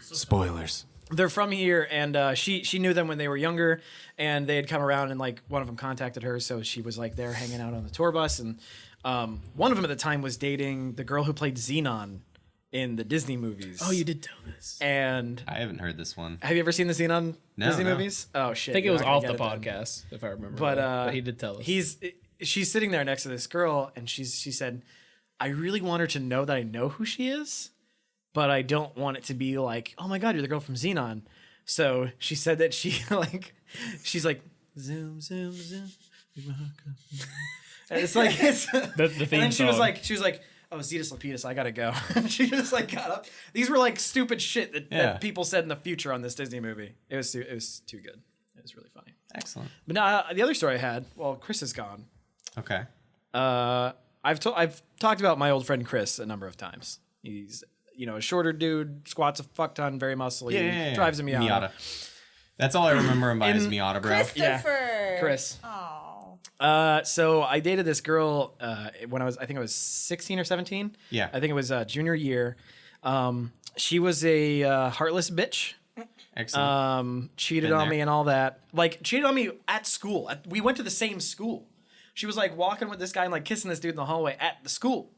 Spoilers. They're from here, and she knew them when they were younger, and they had come around, and like one of them contacted her, so she was like there hanging out on the tour bus, and one of them at the time was dating the girl who played Xenon in the Disney movies. Oh, you did tell this. And I haven't heard this one. have you ever seen the Xenon No, Disney no. movies? Oh shit! I think it you're was not gonna off the get it then. podcast, if I remember. But right. But he did tell us. She's sitting there next to this girl, and she said, "I really want her to know that I know who she is, but I don't want it to be like, oh my God, you're the girl from Xenon. So she said that she's like, zoom, zoom, zoom. And it's like, it's The theme and then she was song. like, oh, Zetus Lapidus, I gotta go. She just like got up. These were like stupid shit that people said in the future on this Disney movie. It was too good. It was really funny. Excellent. But now the other story I had, well, Chris is gone. Okay. I've talked about my old friend Chris a number of times. He's a shorter dude, squats a fuck ton, very muscly, drives a Miata. That's all I remember him by is Miata, bro. Christopher. Chris. Oh. So I dated this girl when I think I was 16 or 17. Yeah. I think it was junior year. She was a heartless bitch. Excellent. Cheated Been on there. me and all that. Like, cheated on me at school. We went to the same school. She was like walking with this guy and like kissing this dude in the hallway at the school.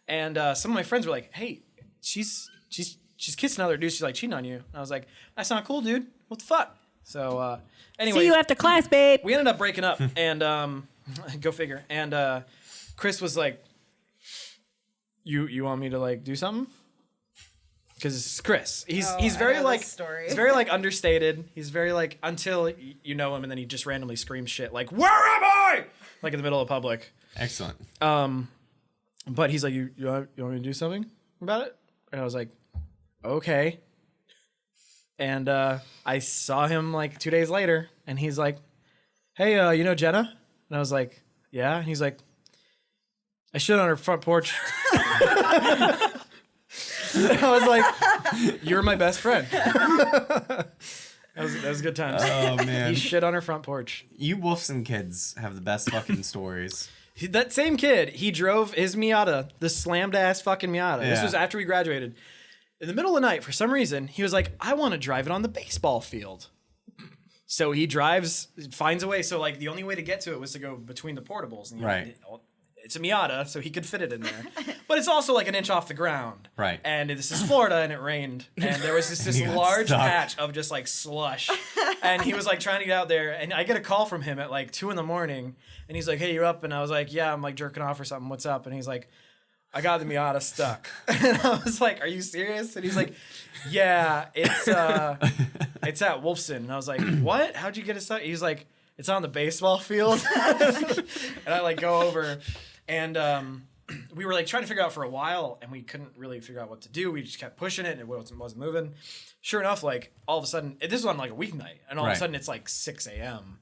And some of my friends were like, hey, she's kissing another dude. She's like cheating on you. And I was like, that's not cool, dude. What the fuck? So anyway. See you after class, babe. We ended up breaking up and go figure. And Chris was like, you want me to like do something? Because it's Chris. He's very like story. he's very like understated. He's very like until you know him and then he just randomly screams shit like, where am I? Like in the middle of public. Excellent. But he's like, you want me to do something about it? And I was like, okay. And I saw him like 2 days later and he's like, hey, you know Jenna? And I was like, yeah. And he's like, I shit on her front porch. And I was like, you're my best friend. That was good times. Oh, man. He shit on her front porch. You Wolfson kids have the best fucking stories. That same kid, he drove his Miata, the slammed ass fucking Miata. This Yeah. was after we graduated. In the middle of the night, for some reason, he was like, I want to drive it on the baseball field. So he finds a way. So like the only way to get to it was to go between the portables. And Right. It's a Miata, so he could fit it in there. But it's also like an inch off the ground. Right. And this is Florida, and it rained. And there was this He got large stuck. patch of just like slush. And he was like trying to get out there. And I get a call from him at like 2 a.m. And he's like, hey, you're up. And I was like, yeah, I'm like jerking off or something. What's up? And he's like, I got the Miata stuck. And I was like, are you serious? And he's like, yeah, it's at Wolfson. And I was like, what? How'd you get it stuck? He's like, it's on the baseball field. And I like go over. And we were like trying to figure out for a while, and we couldn't really figure out what to do. We just kept pushing it, and it wasn't moving. Sure enough, like all of a sudden, this was on like a weeknight, and all of a sudden it's like 6 a.m.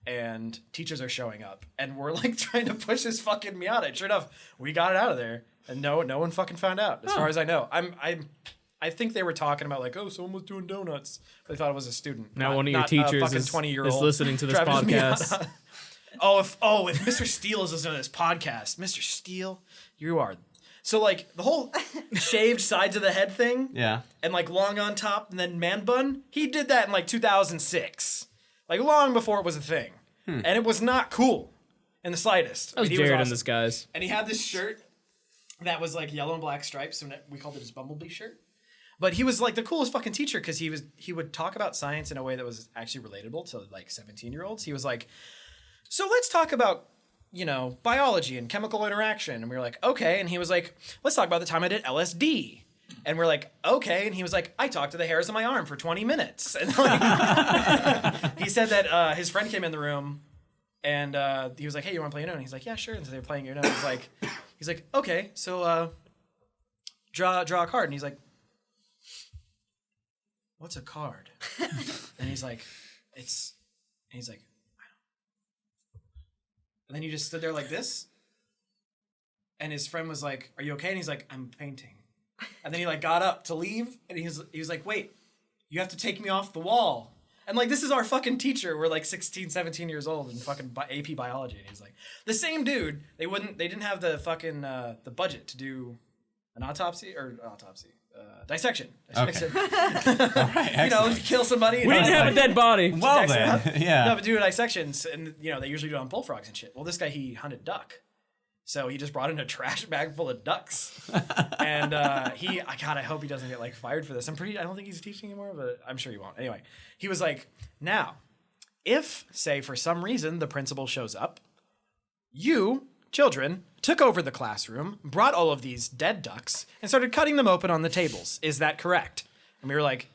and teachers are showing up, and we're like trying to push this fucking Miata. And sure enough, we got it out of there, and no one fucking found out, as far as I know. I think they were talking about like, oh, someone was doing donuts. But they thought it was a student. Now not- one of your not a teachers fucking is 20-year-old listening to this driving his podcast. Miata. If Mr. Steele is listening to this podcast, Mr. Steele, you are. So like the whole shaved sides of the head thing, Yeah. and like long on top and then man bun, he did that in like 2006, like long before it was a thing, and it was not cool in the slightest. That was He Jared in awesome. disguise. And he had this shirt that was like yellow and black stripes, and we called it his Bumblebee shirt. But he was like the coolest fucking teacher because he would talk about science in a way that was actually relatable to like 17-year-olds. He was like, so let's talk about, biology and chemical interaction. And we were like, okay. And he was like, let's talk about the time I did LSD. And we're like, okay. And he was like, I talked to the hairs on my arm for 20 minutes. And like, he said that his friend came in the room and he was like, hey, you want to play Uno? And he's like, yeah, sure. And so they were playing Uno. He's like, okay, so draw a card. And he's like, what's a card? And he's like, and then he just stood there like this. And his friend was like, are you okay? And he's like, I'm painting. And then he like got up to leave. And he was like, wait, you have to take me off the wall. And like, this is our fucking teacher. We're like 16, 17 years old in fucking AP biology. And he's like, the same dude, they didn't have the fucking, the budget to do an dissection. Okay. All right, Kill somebody. We didn't have a dead body. Well then, yeah. No, but do dissections, and they usually do it on bullfrogs and shit. Well, this guy, he hunted duck, so he just brought in a trash bag full of ducks, and I hope he doesn't get like fired for this. I don't think he's teaching anymore, but I'm sure he won't. Anyway, he was like, now, if say for some reason the principal shows up, you children took over the classroom, brought all of these dead ducks, and started cutting them open on the tables. Is that correct? And we were like,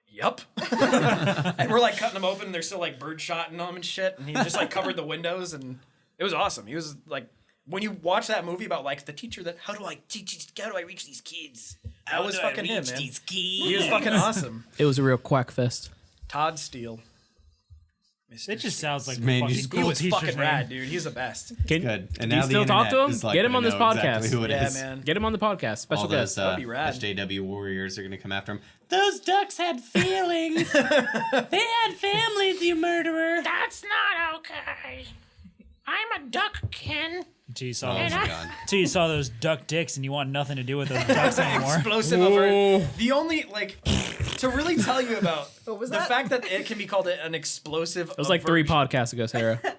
yup. And we're like cutting them open, and they're still like bird-shotting them and shit. And he just like covered the windows, and it was awesome. He was like, when you watch that movie about like the teacher that, how do I reach these kids? That was fucking him, man. He was fucking awesome. It was a real quack fest. Todd Steele. It just sounds like Man, fucking just He cool was teacher's fucking name. rad, dude. He's the best. Can, Good. And do you now still the talk to internet him? is like Get him gonna on this know exactly podcast. who it Yeah, is. man. Get him on the podcast. Special All guest. those That'd be rad. SJW warriors are gonna come after him. Those ducks had feelings. They had families, you murderer. That's not okay. I'm a duck, Ken. Until you saw Oh those, my god. until you saw those duck dicks and you want nothing to do with those ducks anymore. Explosive aversion. The only, like, to really tell you about What was the that? fact that it can be called an explosive It was like 3 aversion. podcasts ago, Sarah. An No,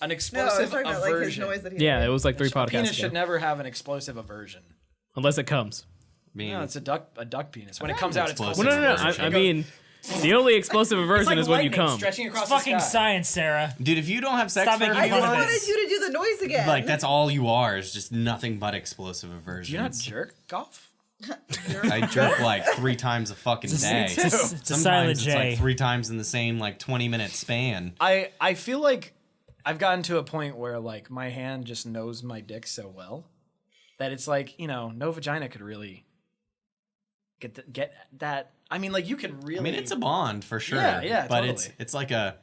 I was explosive talking about like his aversion. noise that he Yeah, made. it was like 3 A penis podcasts should ago. never have an explosive aversion. Unless it comes. No, it's a duck penis. When it comes out, it's called Explosive Well, no. aversion. I mean, the only explosive it's aversion like is when you lightning come. stretching across Fucking the sky. science, Sarah. Dude, if you don't have sex Stop for a making few fun of I it. months, wanted you to do the noise again. like that's all you are is just nothing but explosive aversions. Do you not jerk off? I jerk like 3 times a fucking day. It's a Sometimes silent it's J. like 3 times in the same like 20-minute span. I feel like I've gotten to a point where like my hand just knows my dick so well that it's like, you know, no vagina could really get that. I mean, like you can really. I mean, it's a bond for sure. Yeah, But totally. it's like a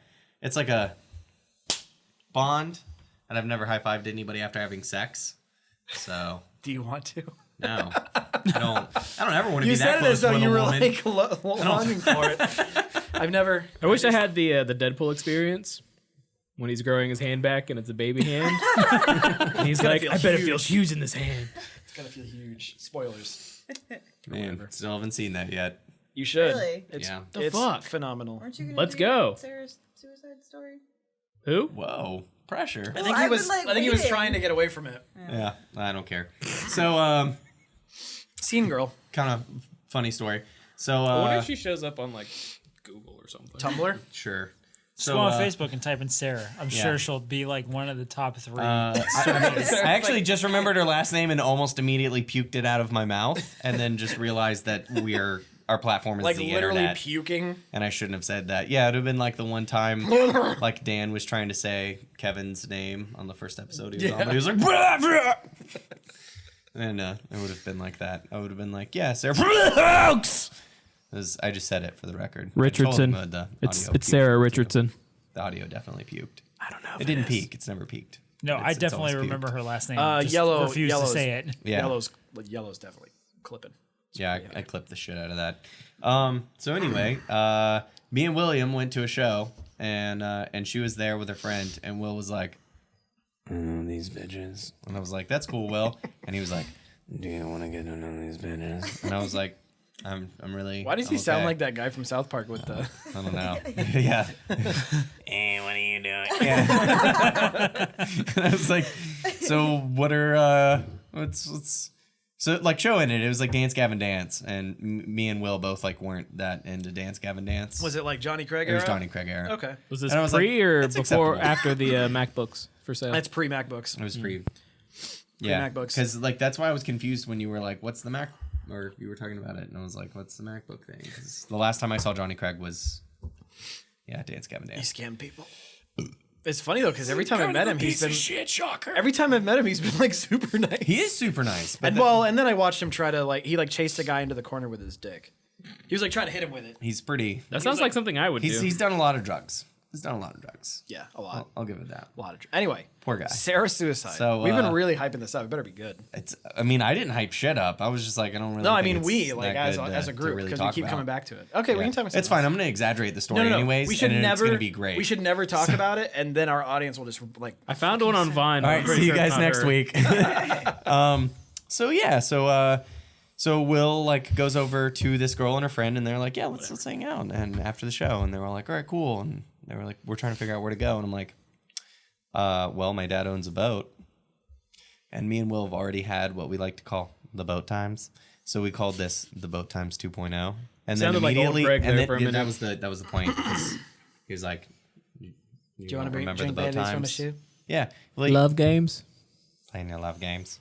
bond, and I've never high-fived anybody after having sex. So Do you want to? no, I don't ever want to You be that said it close as though with you a were woman. like longing for it. I've never. I wish I had the Deadpool experience when he's growing his hand back and it's a baby hand. And he's like, feel I bet it huge. feels huge in this hand. It's gonna feel huge. Spoilers. Man, still haven't seen that yet. You should. Really? It's, Yeah. The it's fuck? phenomenal. Aren't you gonna Let's read go. Sarah's suicide story? Who? Whoa, pressure. I think I've he was. been, like, I think he was waiting. trying to get away from it. Yeah, I don't care. So, Scene girl. kind of funny story. So, I wonder if she shows up on like Google or something. Tumblr. sure. Just So, go on Facebook and type in Sarah. I'm yeah. sure she'll be like one of the top 3. I actually just remembered her last name and almost immediately puked it out of my mouth, and then just realized that our platform is Like the literally internet, puking. and I shouldn't have said that. Yeah, it would have been like the one time, like Dan was trying to say Kevin's name on the first episode he was on, but he was like, "Brah, brah." And it would have been like that. I would have been like, yeah, Sarah. I just said it for the record. I told him, Richardson. the It's audio Sarah puked. Richardson. The audio definitely puked. I don't know. It didn't peak. It's never peaked. No, I It's definitely always remember puked. her last name. Just Yellow. refuse to Yellow's- say it. Yeah. Yellow's definitely clipping. Yeah, I clipped the shit out of that. So anyway, me and William went to a show, and she was there with her friend, and Will was like, these bitches. And I was like, that's cool, Will. And he was like, do you want to get to know these bitches? And I was like, I'm really. Why does he I'm sound okay. like that guy from South Park with the? I don't know. Yeah. Hey, what are you doing? Yeah. And I was like, so what are what's so like showing it? It was like Dance Gavin Dance, and me and Will both like weren't that into Dance Gavin Dance. Was it like Johnny Craig? It was era? Johnny Craig era. Okay, Was this And I was pre like, or "That's before, acceptable." after the MacBooks for sale? that's pre MacBooks. It was pre. Yeah, MacBooks. because like that's why I was confused when you were like, "What's the Mac?" Or you were talking about it, and I was like, "What's the MacBook thing?" 'Cause the last time I saw Johnny Craig was, Dance Gavin He Dance. scammed people. It's funny though, because every time I met him, he's been shit, shocker. every time I've met him, he's been like super nice. He is super nice, but And then I watched him try to he chased a guy into the corner with his dick. He was like trying to hit him with it. he's pretty. That sounds like something I would do. He's done a lot of drugs. He's done a lot of drugs. Yeah, a lot. I'll give it that. A lot of. Anyway, Poor guy. Sarah's suicide. So, We've been really hyping this up. It better be good. I mean, I didn't hype shit up. I was just like, I don't really. No, I think mean it's we like that as good a to group really because we talk keep about. coming back to it. Okay, we Yeah. can talk about It's fine. I'm gonna exaggerate the story No. anyways. We should and never. It's gonna be great. We should never talk about it, and then our audience will just like. I found one on Vine. All but I'm right, pretty see you sure it's guys not next her. week. So Will like goes over to this girl and her friend, and they're like, yeah, let's hang out. And after the show, and they were like, all right, cool. And they were like, we're trying to figure out where to go. And I'm like, well, my dad owns a boat, and me and Will have already had what we like to call the boat times. So we called this the boat times 2.0. And then Sounded like old immediately, Greg and there for a then, minute. that was the point. 'Cause he was like, Do you want to remember drink the boat Band-Aids from a times? shoe? Yeah. Like, Love games. playing your love games.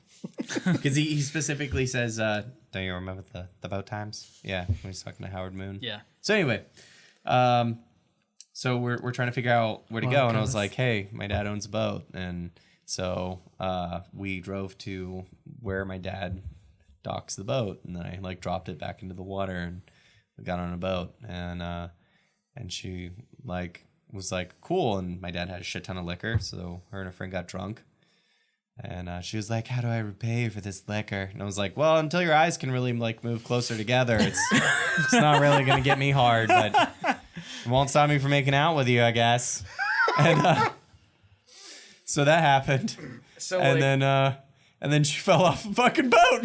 Because he specifically says, don't you remember the boat times? Yeah, when he's talking to Howard Moon. Yeah. So anyway, so we're trying to figure out where to go, and I was like, hey, my dad owns a boat, and so we drove to where my dad docks the boat, and then I like dropped it back into the water, and we got on a boat, and she like was like, cool, and my dad had a shit ton of liquor, so her and her friend got drunk. And she was like, how do I repay you for this liquor? And I was like, well, until your eyes can really like move closer together, it's not really going to get me hard, but it won't stop me from making out with you, I guess. And so that happened. So and then she fell off a fucking boat.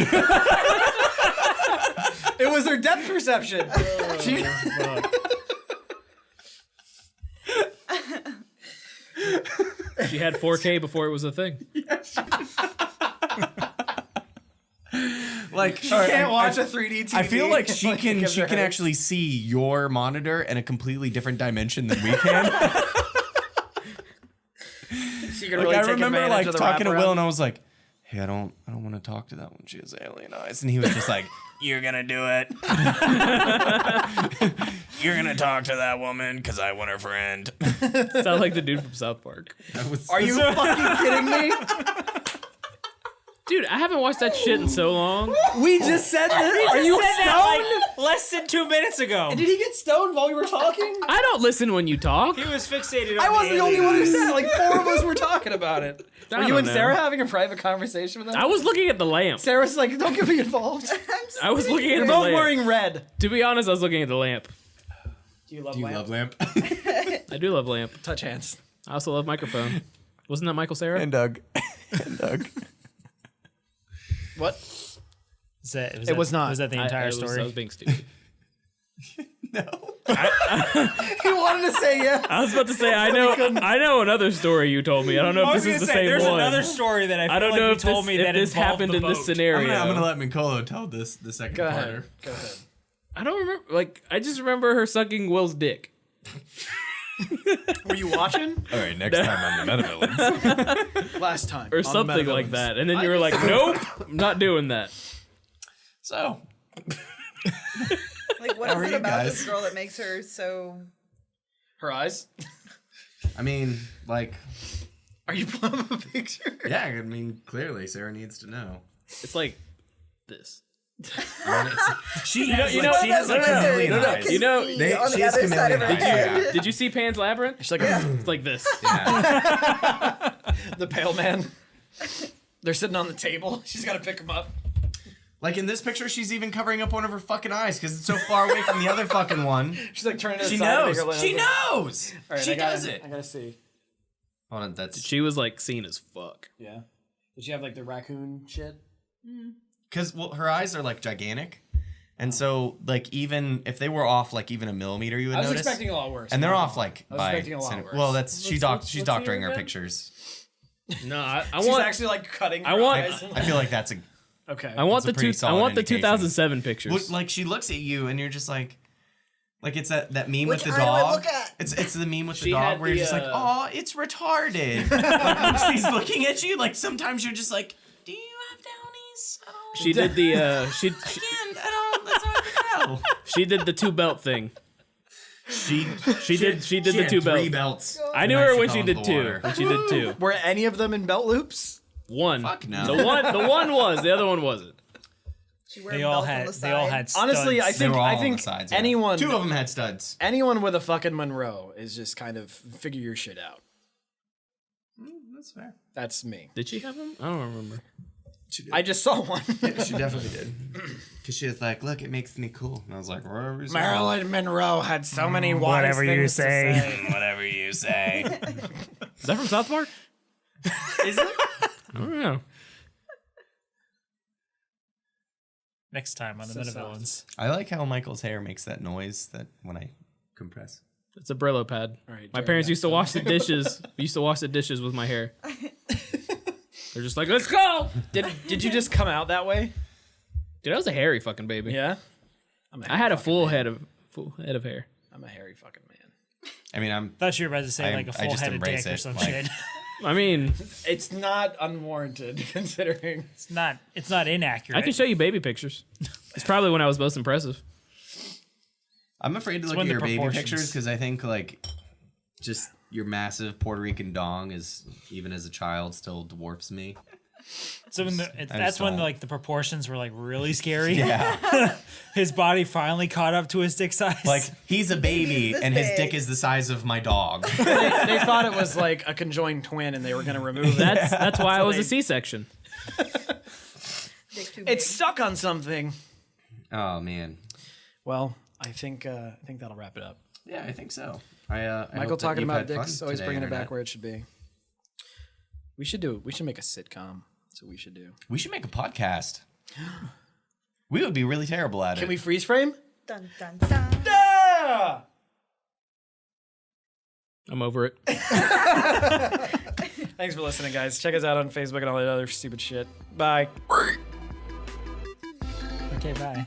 it was her depth perception. She had 4K before it was a thing. Like She can't watch a 3D TV. I feel like she It can gives her headaches. actually see your monitor in a completely different dimension than we can. She can Like, really I take remember advantage like of the talking to wraparound. Will, and I was like, hey, I don't want to talk to that one. She has alien eyes. And he was just like, you're gonna do it. You're gonna talk to that woman because I want her friend. Sound like the dude from South Park. Are you fucking kidding me? Dude, I haven't watched that shit in so long. We just said this. Are you stoned? Less than 2 minutes ago. Did he get stoned while we were talking? I don't listen when you talk. He was fixated on I wasn't the only alien one who eyes. said it. Like 4 of us were talking about it. I Were you don't and know. Sarah having a private conversation with them? I was looking at the lamp. Sarah's like, don't get me involved. I was looking at You're the both lamp. wearing red. To be honest, I was looking at the lamp. Do you love Do you love lamp? I do love lamp. Touch hands. I also love microphone. Wasn't that Michael Cera? And Doug. And Doug. What? It was not. Was that the entire story? I was being stupid. No. He wanted to say yeah. I was about to say I know another story you told me. I don't know I if was this is gonna the say, same there's one. another story that I feel I don't like know you if told this, me if that this involved happened the in this boat. scenario. I'm gonna let Mikolo tell the second Go part. ahead. Go ahead. I don't remember. Like I just remember her sucking Will's dick. Were you watching? All right, next time on the MetaVillains. Last time. Or on the something like MetaVillains. that. And then you were like, nope, I'm not doing that. So, Like, what How are is it you about guys? this girl that makes her so? Her eyes? I mean, like, Are you pulling up a picture? yeah, I mean, clearly Sarah needs to know. It's like this. She has, she like, has like no, a million no, no. eyes. You know, See they- on she the has other side of her chameleon eyes, head. yeah. Did you see Pan's Labyrinth? She's like It's like this. Yeah. the pale man. They're sitting on the table. She's got to pick him up. Like in this picture, she's even covering up one of her fucking eyes because it's so far away from the other fucking one. She's like turning to the She side to make knows. her lens. She knows. All right, She I gotta- does it. I gotta see. Hold on, that's She was like seen as fuck. Yeah. Did she have like the raccoon shit? because her eyes are like gigantic, and so like even if they were off like even a millimeter, you would I was notice. expecting a lot worse. And they're off like I was by expecting a lot worse. well, that's she's what's doctoring here her again? pictures. No, I She's want actually like cutting. I her want- eyes and, I feel like that's a okay. I want It's a pretty I solid want the indication. 2007 pictures. Look, like she looks at you and you're just like it's that meme Which with the eye do I dog. look at? It's the meme with the She dog had where you're the, just like, oh, it's retarded. Like when she's looking at you, like sometimes you're just like, do you have downies? I don't. She did the she Again, I don't. That's hard to know. she did the 2 belt thing. She did She the had 2 3 belts. belts. I knew And her then when she she fell did into the 2. water. When she did 2. Were any of them in belt loops? One. Fuck no. The one was. The other one wasn't. She wear They belts all on had. the They all side. had. Studs. Honestly, I They think were all I on think the sides, yeah. anyone 2 of them had studs. anyone with a fucking Monroe is just kind of figure your shit out. That's fair. That's me. Did she have them? I don't remember. I just saw one. She definitely did. Because she was like, look, it makes me cool. And I was like, whatever you say. Marilyn Monroe had so many wise Whatever you things to say. Whatever you say. Is that from South Park? Is it? I don't know. Next time on the MetaVillains. I like how Michael's hair makes that noise that when I compress. It's a Brillo pad. All right, My Jerry, parents next used to wash the dishes. We used to wash the dishes with my hair. They're just like, let's go. Did you just come out that way? Dude, I was a hairy fucking baby. Yeah. I had a full head of hair. I'm a hairy fucking man. I mean, I'm. Thought you were about to say I like a just full headed embrace dick or it, some like- shit. I mean, It's not unwarranted considering. It's not inaccurate. I can show you baby pictures. It's probably when I was most impressive. I'm afraid to look when at the your baby proportions- pictures because I think like just your massive Puerto Rican dong is even as a child still dwarfs me. So that's when don't. like the proportions were like really scary. Yeah. His body finally caught up to his dick size. Like he's a baby He's this and his big. dick is the size of my dog. They thought it was like a conjoined twin and they were going to remove it. That's why I was a C-section. Dick too big. It's stuck on something. Oh man. Well, I think that'll wrap it up. Yeah, I think so. I Michael hope that talking you've about had fun dicks, always today, bringing it Internet. back where it should be. We should make a sitcom. That's what we should do. We should make a podcast. We would be really terrible at it. Can we freeze frame? Dun, dun, dun. Yeah! I'm over it. Thanks for listening, guys. Check us out on Facebook and all that other stupid shit. Bye. okay, bye.